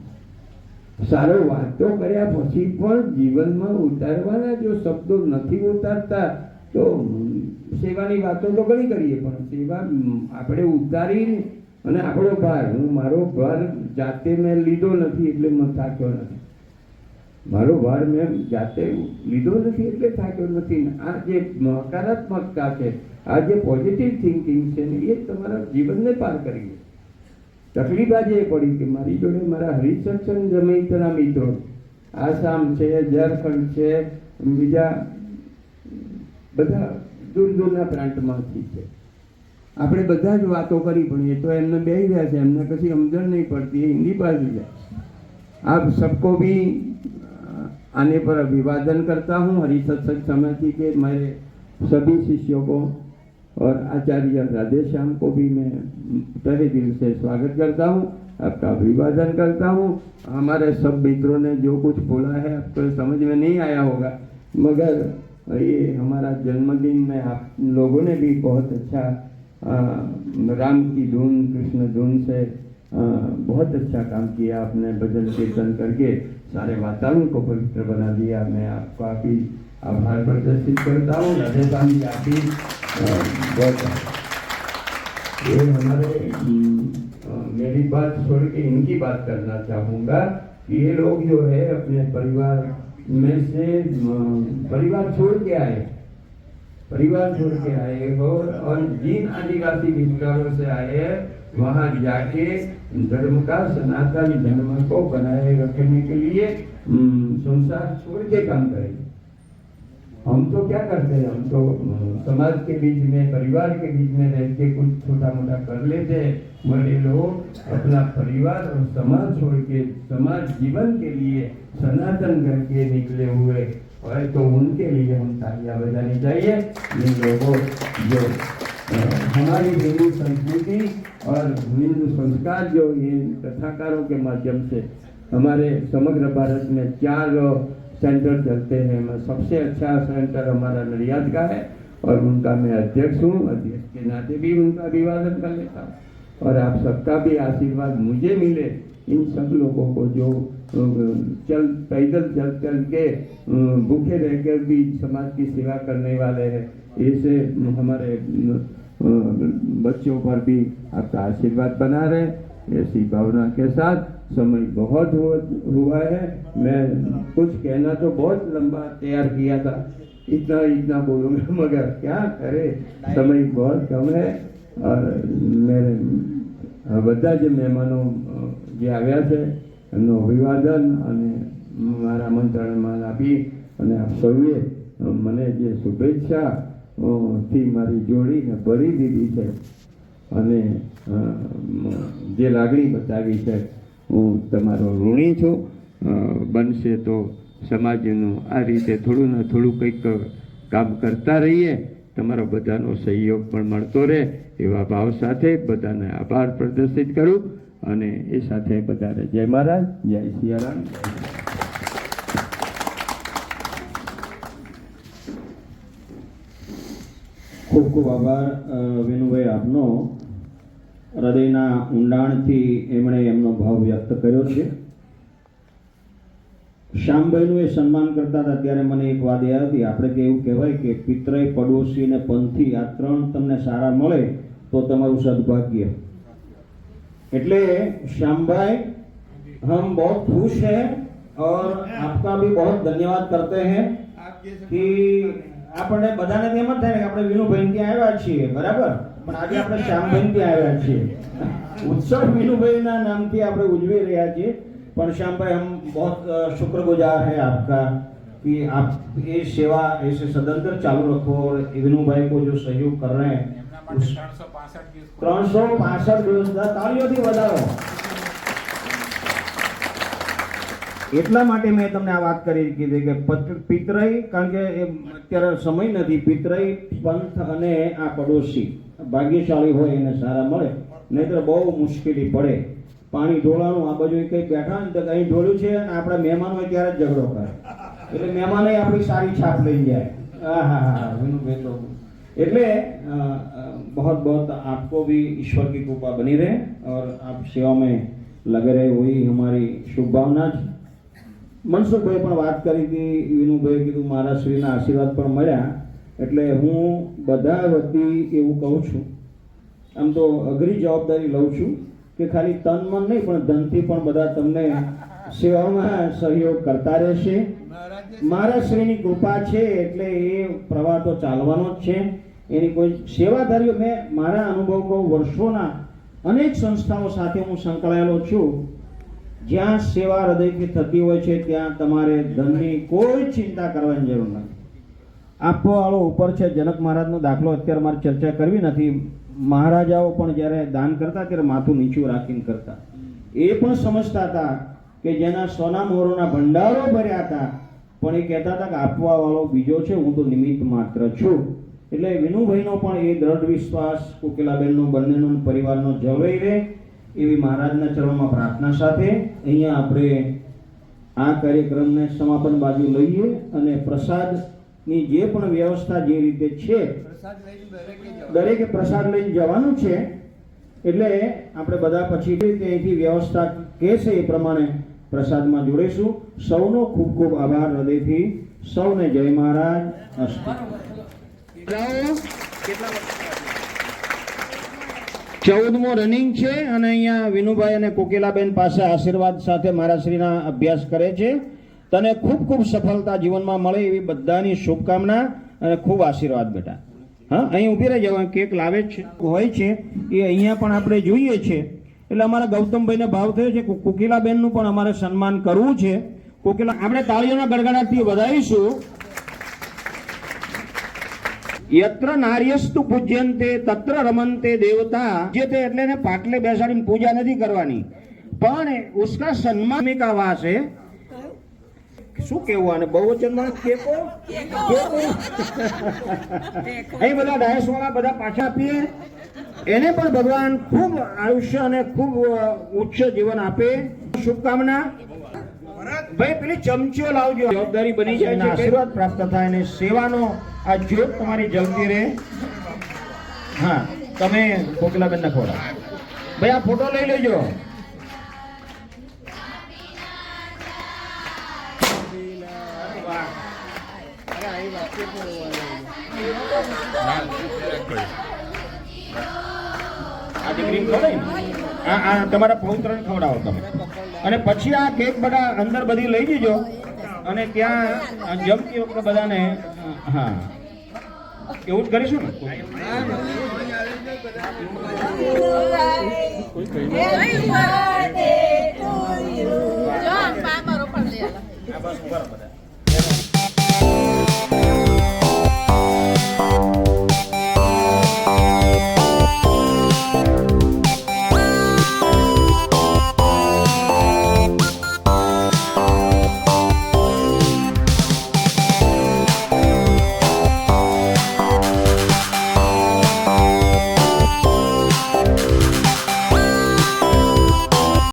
સારો વાતો કર્યા પછી પણ જીવનમાં ઉતારવાના જો શબ્દો નથી ઉતારતા તો સેવાની વાતો તો ઘણી કરીએ, પણ સેવા આપણે ઉતારી અને આપણો ભાર, હું મારો ભાર જાતે મેં લીધો નથી એટલે મને થાક્યો નથી. મારો ભાર મેં જાતે લીધો નથી એટલે થાક્યો નથી. આ જે હકારાત્મકતા છે, આ જે પોઝિટિવ થિંકિંગ છે ને એ તમારા જીવનને પાર કરી. તકલીફ આજે એ પડી કે મારી જોડે મારા હરિસત્સંગ જમૈતના મિત્રો આસામ છે, ઝારખંડ છે, બીજા બધા દૂરના પ્રાંતમાંથી છે. આપણે બધા જ વાતો કરી પણ એ તો એમને બેસી રહ્યા છે, એમને કશી સમજણ નહીં પડતી, એ હિન્દી બાજુ જાય. आप सबको भी आने पर अभिवादन करता हूँ हरि सत्संग समिति के मेरे सभी शिष्यों को और आचार्य राधेश्याम को भी मैं तहे दिल से स्वागत करता हूँ, आपका अभिवादन करता हूँ. हमारे सब मित्रों ने जो कुछ बोला है आपको समझ में नहीं आया होगा, मगर ये हमारा जन्मदिन में आप लोगों ने भी बहुत अच्छा राम की धुन कृष्ण धुन से बहुत अच्छा काम किया. आपने भजन कीर्तन करके सारे वातावरण को पवित्र बना दिया. मैं आपका भी आभार प्रदर्शित करता हूँ. राधेश्याम जी आप भी बहुत ये हमारे मेरी बात छोड़ के इनकी बात करना चाहूँगा. ये लोग जो है अपने परिवार में से परिवार छोड़ के आए और जिन आदिवासी विસ્તાरों से आए हैं वहाँ जाके धर्म का सनातन धर्म को बनाए रखने के लिए संसार छोड़ के काम करें. हम तो क्या करते हैं, हम तो समाज के बीच में परिवार के बीच में रह के कुछ छोटा मोटा कर लेते हैं, मगर ये लोग अपना परिवार और समाज छोड़ के समाज जीवन के लिए सनातन करके निकले हुए और तो उनके लिए हम तालियां बजानी चाहिए. इन लोगों जो हमारी हिंदू संस्कृति और हिंदू संस्कार जो ये कथाकारों के माध्यम से हमारे समग्र भारत में 4 सेंटर चलते हैं. मैं सबसे अच्छा सेंटर हमारा नडियाद का है और उनका मैं अध्यक्ष हूँ. अध्यक्ष के नाते भी उनका अभिवादन कर लेता हूँ. और आप सबका भी आशीर्वाद मुझे मिले, इन सब लोगों को जो पैदल चल के भूखे रहकर भी समाज की सेवा करने वाले हैं, ऐसे हमारे बच्चों पर भी आपका आशीर्वाद बना रहे, ऐसी भावना के साथ। समय बहुत हुआ है, मैं कुछ कहना तो बहुत लंबा तैयार किया था, इतना बोलूँगा, मगर क्या करे, समय बहुत कम है। और मेरे બધા જ મહેમાનો જે આવ્યા છે એમનું અભિવાદન અને મારા મંત્રણમાં આપી અને આપ સૌએ મને જે શુભેચ્છા થી મારી જોડીને ભરી દીધી છે અને જે લાગણી બતાવી છે, હું તમારો ઋણી છું। બનશે તો સમાજનું આ રીતે થોડું ને થોડું કંઈક કામ કરતા રહીએ, તમારો બધાનો સહયોગ પણ મળતો રહે એવા ભાવ સાથે બધાને આભાર પ્રદર્શિત કરું અને એ સાથે બધાને જય મહારાજ, જય સિયારામ। ખૂબ ખૂબ આભાર વિનુભાઈ આપનો। હૃદયના ઊંડાણથી એમણે એમનો ભાવ વ્યક્ત કર્યો છે। શ્યામભાઈનું એ સન્માન કરતા હતા ત્યારે મને એક વાત યાદ હતી, આપણે કે એવું કહેવાય કે પિતરાઈ, પડોશી અને પંથી આ ત્રણ તમને સારા મળે તો તમારું સદભાગ્ય। એટલે श्याम भाई हम बहुत खुश हैं और आपका भी बहुत धन्यवाद करते हैं कि આપણે બધાને તેમ જ થાય કે આપણે વિનુભાઈ ત્યાં આવ્યા છીએ, બરાબર, પણ આજે આપણે શ્યામભાઈ ત્યાં આવ્યા છીએ। उत्सव વિનુભાઈના નામથી આપણે ઉજવી રહ્યા છીએ, पर श्याम भाई हम बहुत शुक्रगुजार है आपका कि आप ये सेवा ऐसे सदंतर चालू रखो और विनू भाई को जो सहयोग कर रहे हैं 365 દિવસ તાળીઓથી વધારો। એટલા માટે મેં તમને આ વાત કરી કીધી કે પિતરાઈ, કારણ કે અત્યારે સમય નથી, પિતરાઈ, પંથ અને આ પડોશી ભાગ્યશાળી હોય એને સારા મળે, નહીતર બહુ મુશ્કેલી પડે। પાણી ઢોળવાનું આ બાજુ કંઈ બેઠા ને તો કંઈ ઢોળ્યું છે અને આપણા મહેમાન હોય ત્યારે જ ઝઘડો કરે, એટલે મહેમાને આપણી સારી છાપ લઈ જાય। હા વિનુભાઈ તો એટલે बहुत बहुत आपको भी ईश्वर की कृपा बनी रहे और आप सेवा में लगे रहे, वही हमारी शुभकामना। મનસુખભાઈ પણ વાત કરી હતી, વિનુભાઈ કીધું મારા શ્રીના આશીર્વાદ પણ મળ્યા, એટલે હું બધા વતી એવું કહું છું, આમ તો અઘરી જવાબદારી લઉં છું કે ખાલી તન મન નહીં પણ ધનથી પણ બધા તમને સેવામાં સહયોગ કરતા રહેશે। મારા શ્રીની કૃપા છે એટલે એ પ્રવાહ તો ચાલવાનો જ છે, એની કોઈ સેવાધારીઓ, મેં મારા અનુભવ કહું, વર્ષોના અનેક સંસ્થાઓ સાથે હું સંકળાયેલો છું, જ્યાં સેવા હૃદયથી થતી હોય છે ત્યાં તમારે ધનની કોઈ ચિંતા કરવાની જરૂર નથી। આપવાવાળો ઉપર છે। જનક મહારાજનો દાખલો અત્યારે મારે ચર્ચા કરવી નથી, મહારાજાઓ પણ જ્યારે દાન કરતા ત્યારે માથું નીચું રાખીને કરતા, એ પણ સમજતા હતા કે જેના સોના મોરોના ભંડારો ભર્યા હતા, પણ એ કહેતા હતા કે આપવાવાળો બીજો છે, હું તો નિમિત્ત માત્ર છું। એટલે વિનુભાઈનો પણ એ દ્રઢ વિશ્વાસ કોકિલાબેનનો, બંનેનો પરિવારનો જળવાઈ રહે એવી મહારાજના ચરણમાં પ્રાર્થના સાથે અહીંયા આપણે આ કાર્યક્રમને સમાપન બાજુ લઈએ અને પ્રસાદની જે પણ વ્યવસ્થા જે રીતે છે દરેકે પ્રસાદ લઈને જવાનું છે, એટલે આપણે બધા પછી અહીંથી વ્યવસ્થા કહેશે એ પ્રમાણે પ્રસાદમાં જોડીશું। સૌનો ખૂબ ખૂબ આભાર હૃદયથી, સૌને જય મહારાજ। અસ્તુ। 14મો રનિંગ છે અને અહીંયા વિનુભાઈ અને કોકિલાબેન પાસે આશીર્વાદ સાથે મારા શ્રીના અભ્યાસ કરે છે। તને ખૂબ ખૂબ સફળતા જીવનમાં મળે એવી બધાની શુભકામના અને ખૂબ આશીર્વાદ બેટા। હા, અહીં ઊભી રહી જાવ, કેક લાવે છે હોય છે એ અહીંયા પણ આપણે જોઈએ છે, એટલે અમારા ગૌતમભાઈને ભાવ થયો છે કે કોકિલાબેનનું પણ અમારે સન્માન કરવું છે। કોકિલા આપણે તાળીઓના ગડગડાટથી વધાવીશું। યત્ર નાર્યસ્તુ પૂજ્યંતે તત્ર રમંતે દેવતા, જે તે એટલે એને પાટલે બેસાડીને પૂજા નથી કરવાની, પણ ઉસકા સન્માન કા વાસ હે। શું કેવું આને બહુવચનમાં કેકો અહીં બધા ડાયસ વાળા બધા પાછા આપીએ, એને પણ ભગવાન ખૂબ આયુષ્ય અને ખૂબ ઉચ્ચ જીવન આપે। શુભકામના। ભાઈ પેલી ચમચીઓ લાવજો, જવાબદારી બની જાય, આશીર્વાદ પ્રાપ્ત થાય અને સેવાનો આ જ્યોત તમારી જલતી રહે। હા, તમે કોકિલાબેન ને ખોરાક ભાઈ આ ફોટો લઈ લેજો. આ દીકરીને ખવડાવી ને? આ તમારા પવિત્રને ખવડાવો તમે. અને પછી આ કેક બધા અંદર બધી લઈ જજો અને ત્યાં જમતી વખતે બધાને હા એવું જ કરીશું ને. જો પા મારો પણ લે. બસ ઉભા રહો બધા.